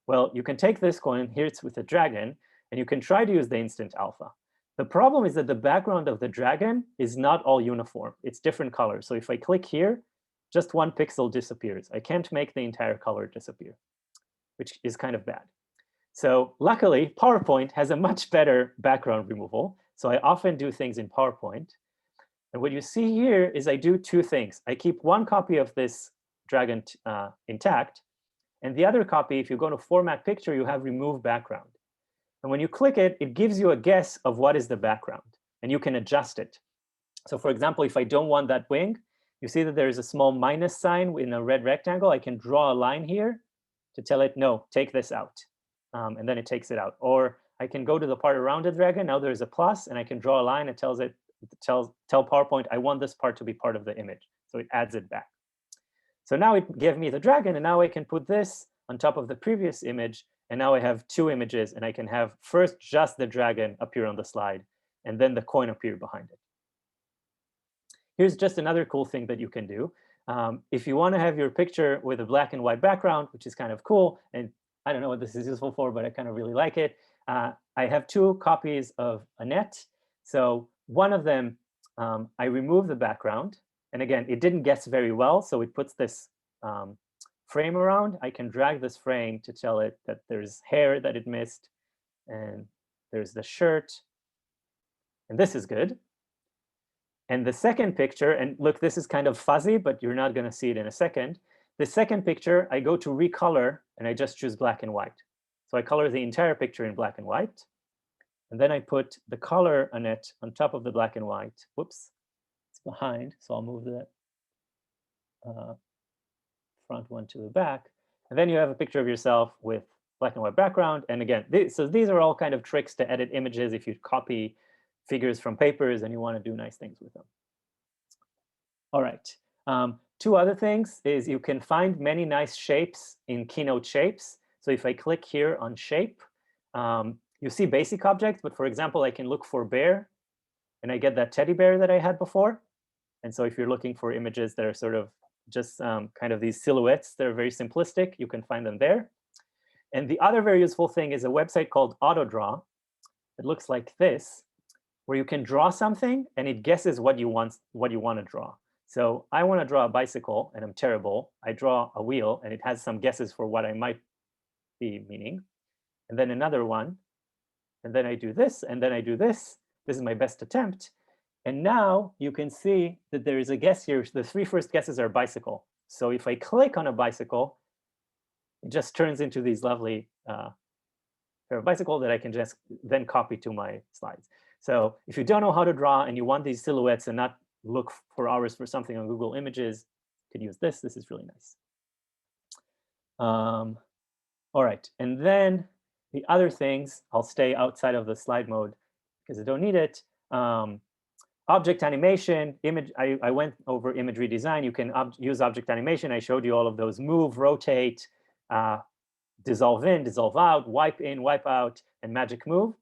Well, you can take this coin, here it's with a dragon, and you can try to use the instant alpha. The problem is that the background of the dragon is not all uniform. It's different colors. So if I click here, just one pixel disappears. I can't make the entire color disappear, which is kind of bad. So luckily, PowerPoint has a much better background removal. So I often do things in PowerPoint. And what you see here is I do two things. I keep one copy of this dragon intact, and the other copy, if you go to Format Picture, you have Remove Background. And when you click it, it gives you a guess of what is the background, and you can adjust it. So for example, if I don't want that wing, you see that there is a small minus sign in a red rectangle. I can draw a line here to tell it, no, take this out. And then it takes it out. Or I can go to the part around the dragon. Now there's a plus, and I can draw a line. It tells it, tell PowerPoint, I want this part to be part of the image. So it adds it back. So now it gave me the dragon, and now I can put this on top of the previous image, and now I have two images, and I can have first just the dragon appear on the slide, and then the coin appear behind it. Here's just another cool thing that you can do. If you want to have your picture with a black and white background, which is kind of cool, and I don't know what this is useful for, but I kind of really like it. I have two copies of Annette. So one of them, I remove the background. And again, it didn't guess very well, so it puts this frame around. I can drag this frame to tell it that there's hair that it missed, and there's the shirt, and this is good. And the second picture, and look, this is kind of fuzzy, but you're not going to see it in a second. The second picture, I go to recolor, and I just choose black and white. So I color the entire picture in black and white. And then I put the color on it on top of the black and white. Whoops, it's behind, so I'll move the front one to the back. And then you have a picture of yourself with black and white background. And again, so these are all kind of tricks to edit images if you copy figures from papers and you want to do nice things with them. All right. Two other things is you can find many nice shapes in Keynote Shapes. So if I click here on shape, you see basic objects, but for example, I can look for bear, and I get that teddy bear that I had before. And so if you're looking for images that are sort of just kind of these silhouettes that are very simplistic, you can find them there. And the other very useful thing is a website called AutoDraw. It looks like this, where you can draw something and it guesses what you want to draw. So I want to draw a bicycle, and I'm terrible. I draw a wheel, and it has some guesses for what I might be meaning. And then another one, and then I do this, and then I do this. This is my best attempt. And now you can see that there is a guess here. The three first guesses are bicycle. So if I click on a bicycle, it just turns into these lovely pair of bicycle that I can just then copy to my slides. So if you don't know how to draw and you want these silhouettes and not look for hours for something on Google Images, you can use this. This is really nice. All right, and then the other things, I'll stay outside of the slide mode because I don't need it. Object animation, image. I went over imagery design. You can use object animation. I showed you all of those: move, rotate, dissolve in, dissolve out, wipe in, wipe out, and magic move.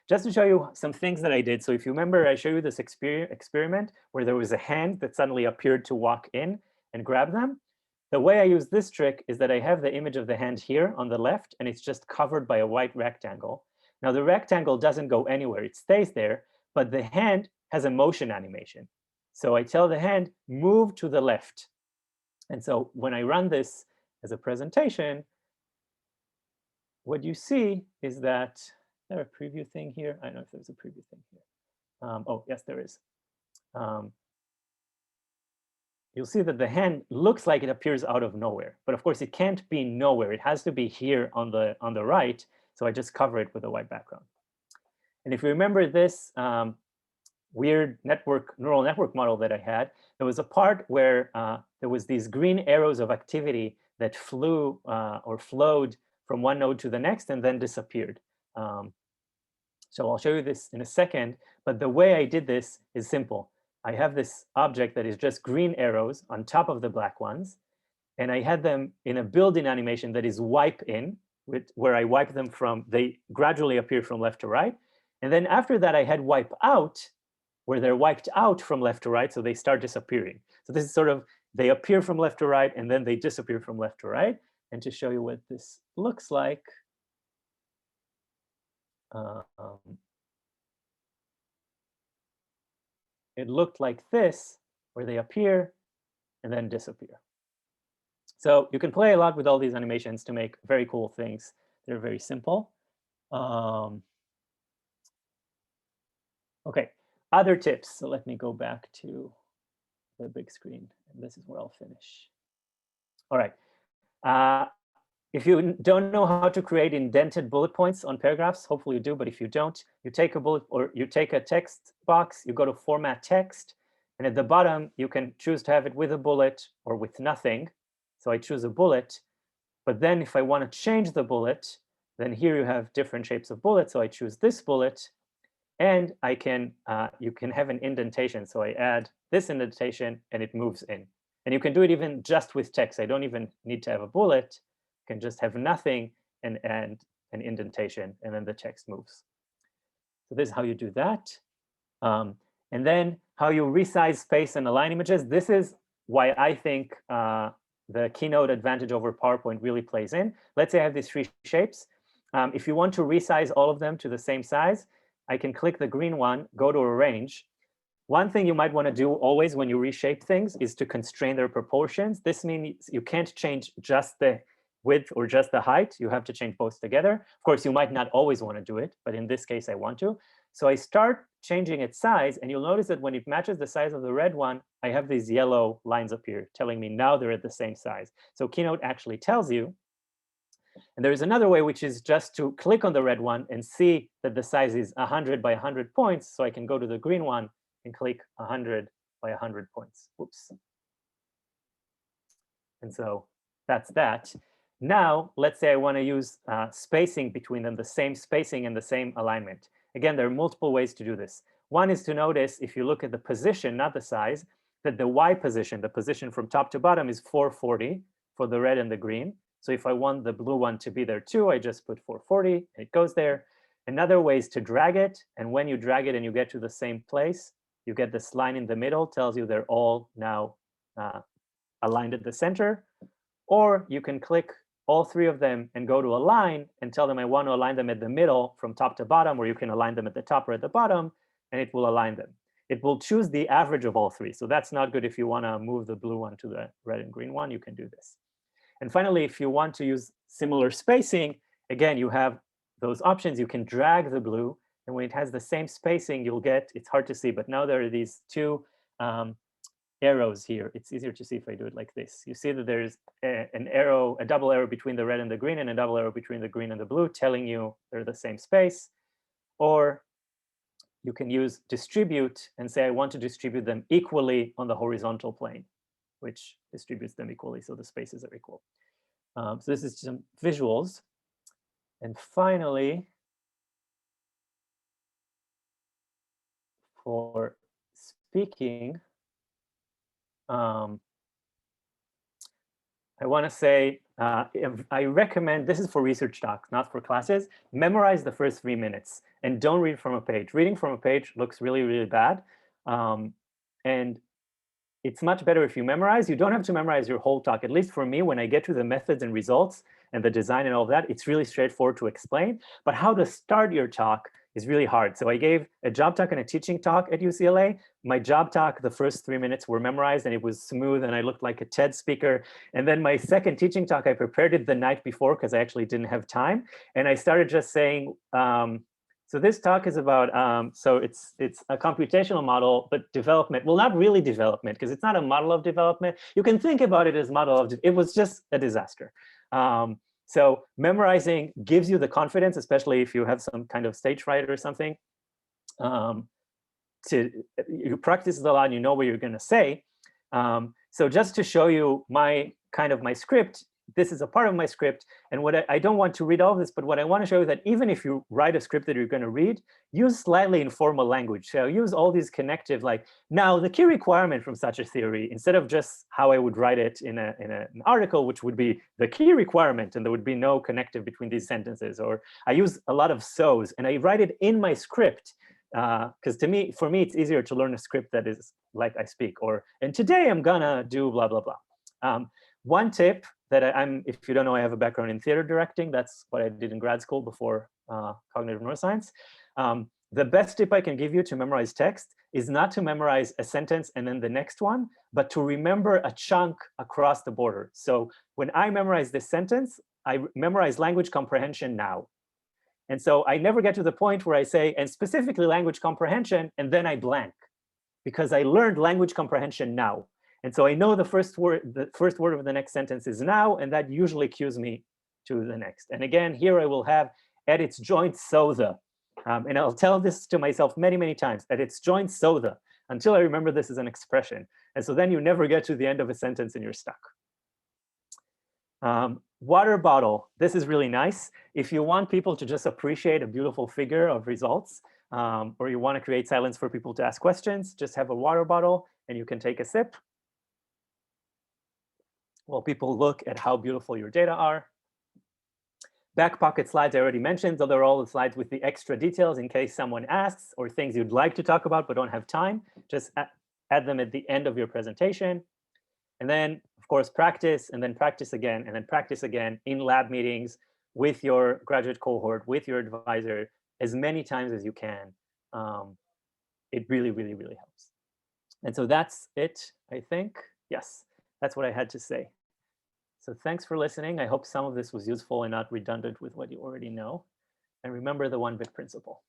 Just to show you some things that I did. So if you remember, I showed you this experiment where there was a hand that suddenly appeared to walk in and grab them. The way I use this trick is that I have the image of the hand here on the left, and it's just covered by a white rectangle. Now, the rectangle doesn't go anywhere. It stays there, but the hand has a motion animation. So I tell the hand, move to the left. And so when I run this as a presentation, what you see is that, is there a preview thing here? I don't know if there's a preview thing here. Oh, yes, there is. You'll see that the hand looks like it appears out of nowhere, but of course it can't be nowhere. It has to be here on the right. So I just cover it with a white background. And if you remember this weird neural network model that I had, there was a part where there was these green arrows of activity that flew or flowed from one node to the next and then disappeared. So I'll show you this in a second, but the way I did this is simple. I have this object that is just green arrows on top of the black ones. and I had them in a build-in animation that is wipe in, where I wipe them from, they gradually appear from left to right. And then after that, I had wipe out, where they're wiped out from left to right, so they start disappearing. So this is sort of, they appear from left to right, and then they disappear from left to right. And to show you what this looks like, it looked like this, where they appear and then disappear. So you can play a lot with all these animations to make very cool things. They're very simple. Okay, other tips. So let me go back to the big screen, and this is where I'll finish. All right. If you don't know how to create indented bullet points on paragraphs, hopefully you do, but if you don't, you take a bullet, or you take a text box, you go to format text, and at the bottom, you can choose to have it with a bullet or with nothing. So I choose a bullet, but then if I want to change the bullet, then here you have different shapes of bullets. So I choose this bullet, and I can, you can have an indentation. So I add this indentation and it moves in. And you can do it even just with text. I don't even need to have a bullet. I can just have nothing and add an indentation, and then the text moves. So this is how you do that. And then how you resize space and align images. This is why I think the Keynote advantage over PowerPoint really plays in. Let's say I have these three shapes. If you want to resize all of them to the same size, I can click the green one, go to arrange. One thing you might want to do always when you reshape things is to constrain their proportions. This means you can't change just the width or just the height. You have to change both together. Of course, you might not always want to do it, but in this case, I want to. So I start changing its size, and you'll notice that when it matches the size of the red one, I have these yellow lines up here telling me now they're at the same size. So Keynote actually tells you. And there is another way, which is just to click on the red one and see that the size is 100 by 100 points. So I can go to the green one and click 100 by 100 points. Oops. And so that's that. Now, let's say I want to use spacing between them, the same spacing and the same alignment. Again, there are multiple ways to do this. One is to notice, if you look at the position, not the size, that the Y position, the position from top to bottom, is 440 for the red and the green. So if I want the blue one to be there too, I just put 440 and it goes there. Another way is to drag it. And when you drag it and you get to the same place, you get this line in the middle, tells you they're all now aligned at the center. Or you can click all three of them and go to align and tell them I want to align them at the middle from top to bottom, or you can align them at the top or at the bottom, and it will align them. It will choose the average of all three. So that's not good if you want to move the blue one to the red and green one, you can do this. And finally, if you want to use similar spacing, again, you have those options. You can drag the blue, and when it has the same spacing, you'll get, it's hard to see, but now there are these two arrows here. It's easier to see if I do it like this. You see that there's an arrow, a double arrow between the red and the green, and a double arrow between the green and the blue, telling you they're the same space. Or you can use distribute and say, I want to distribute them equally on the horizontal plane, which distributes them equally, so the spaces are equal. So this is some visuals. And finally, for speaking, I want to say, I recommend, this is for research talks, not for classes, memorize the first 3 minutes and don't read from a page. Reading from a page looks really, really bad. And it's much better if you memorize. You don't have to memorize your whole talk. At least for me, when I get to the methods and results and the design and all of that, it's really straightforward to explain. But how to start your talk is really hard. So I gave a job talk and a teaching talk at UCLA. My job talk, the first 3 minutes were memorized and it was smooth and I looked like a TED speaker. And then my second teaching talk, I prepared it the night before because I actually didn't have time. And I started just saying, so this talk is about, so it's a computational model, but development, well, not really development, because it's not a model of development. You can think about it as model of, it was just a disaster. So memorizing gives you the confidence, especially if you have some kind of stage fright or something. You practice it a lot and you know what you're going to say. So just to show you my script, this is a part of my script. And what I don't want to read all of this, but what I want to show you that even if you write a script that you're going to read, use slightly informal language. So use all these connective, like, now the key requirement from such a theory, instead of just how I would write it in an article, which would be the key requirement, and there would be no connective between these sentences. Or I use a lot of so's, and I write it in my script. Because for me, it's easier to learn a script that is like I speak, or, and today I'm gonna do blah, blah, blah. One tip that if you don't know, I have a background in theater directing. That's what I did in grad school before cognitive neuroscience. The best tip I can give you to memorize text is not to memorize a sentence and then the next one, but to remember a chunk across the border. So when I memorize this sentence, I memorize language comprehension now. And so I never get to the point where I say, and specifically language comprehension, and then I blank, because I learned language comprehension now. And so I know the first word of the next sentence is now, and that usually cues me to the next. And again, here I will have at its joint so the. And I'll tell this to myself many, many times, at its joint so the, until I remember this is an expression. And so then you never get to the end of a sentence and you're stuck. Water bottle, this is really nice. If you want people to just appreciate a beautiful figure of results, or you want to create silence for people to ask questions, just have a water bottle and you can take a sip while people look at how beautiful your data are. Back pocket slides I already mentioned, so they're all the slides with the extra details in case someone asks, or things you'd like to talk about but don't have time. Just add them at the end of your presentation. And then, of course, practice, and then practice again, and then practice again in lab meetings with your graduate cohort, with your advisor, as many times as you can. It really, really, really helps. And so that's it, I think. Yes, that's what I had to say. So thanks for listening. I hope some of this was useful and not redundant with what you already know. And remember the one-bit principle.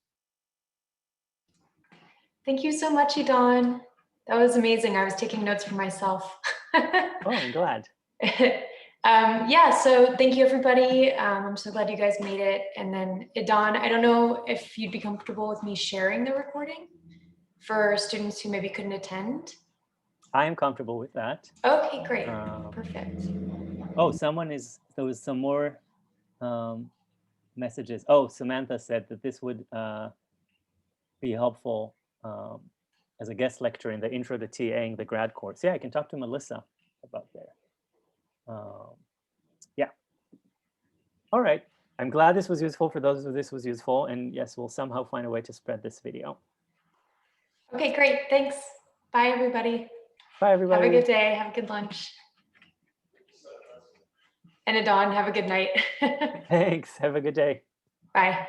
Thank you so much, Idon. That was amazing. I was taking notes for myself. Oh, I'm glad. Yeah, so thank you, everybody. I'm so glad you guys made it. And then Idon, I don't know if you'd be comfortable with me sharing the recording for students who maybe couldn't attend. I am comfortable with that. Okay, great. Perfect. Oh, there was some more messages. Oh, Samantha said that this would be helpful as a guest lecturer in the intro to TAing the grad course. Yeah, I can talk to Melissa about there. Yeah. All right. I'm glad this was useful for those who this was useful. And yes, we'll somehow find a way to spread this video. Okay, great. Thanks. Bye, everybody. Bye, everybody. Have a good day. Have a good lunch. And Idon, have a good night. Thanks. Have a good day. Bye.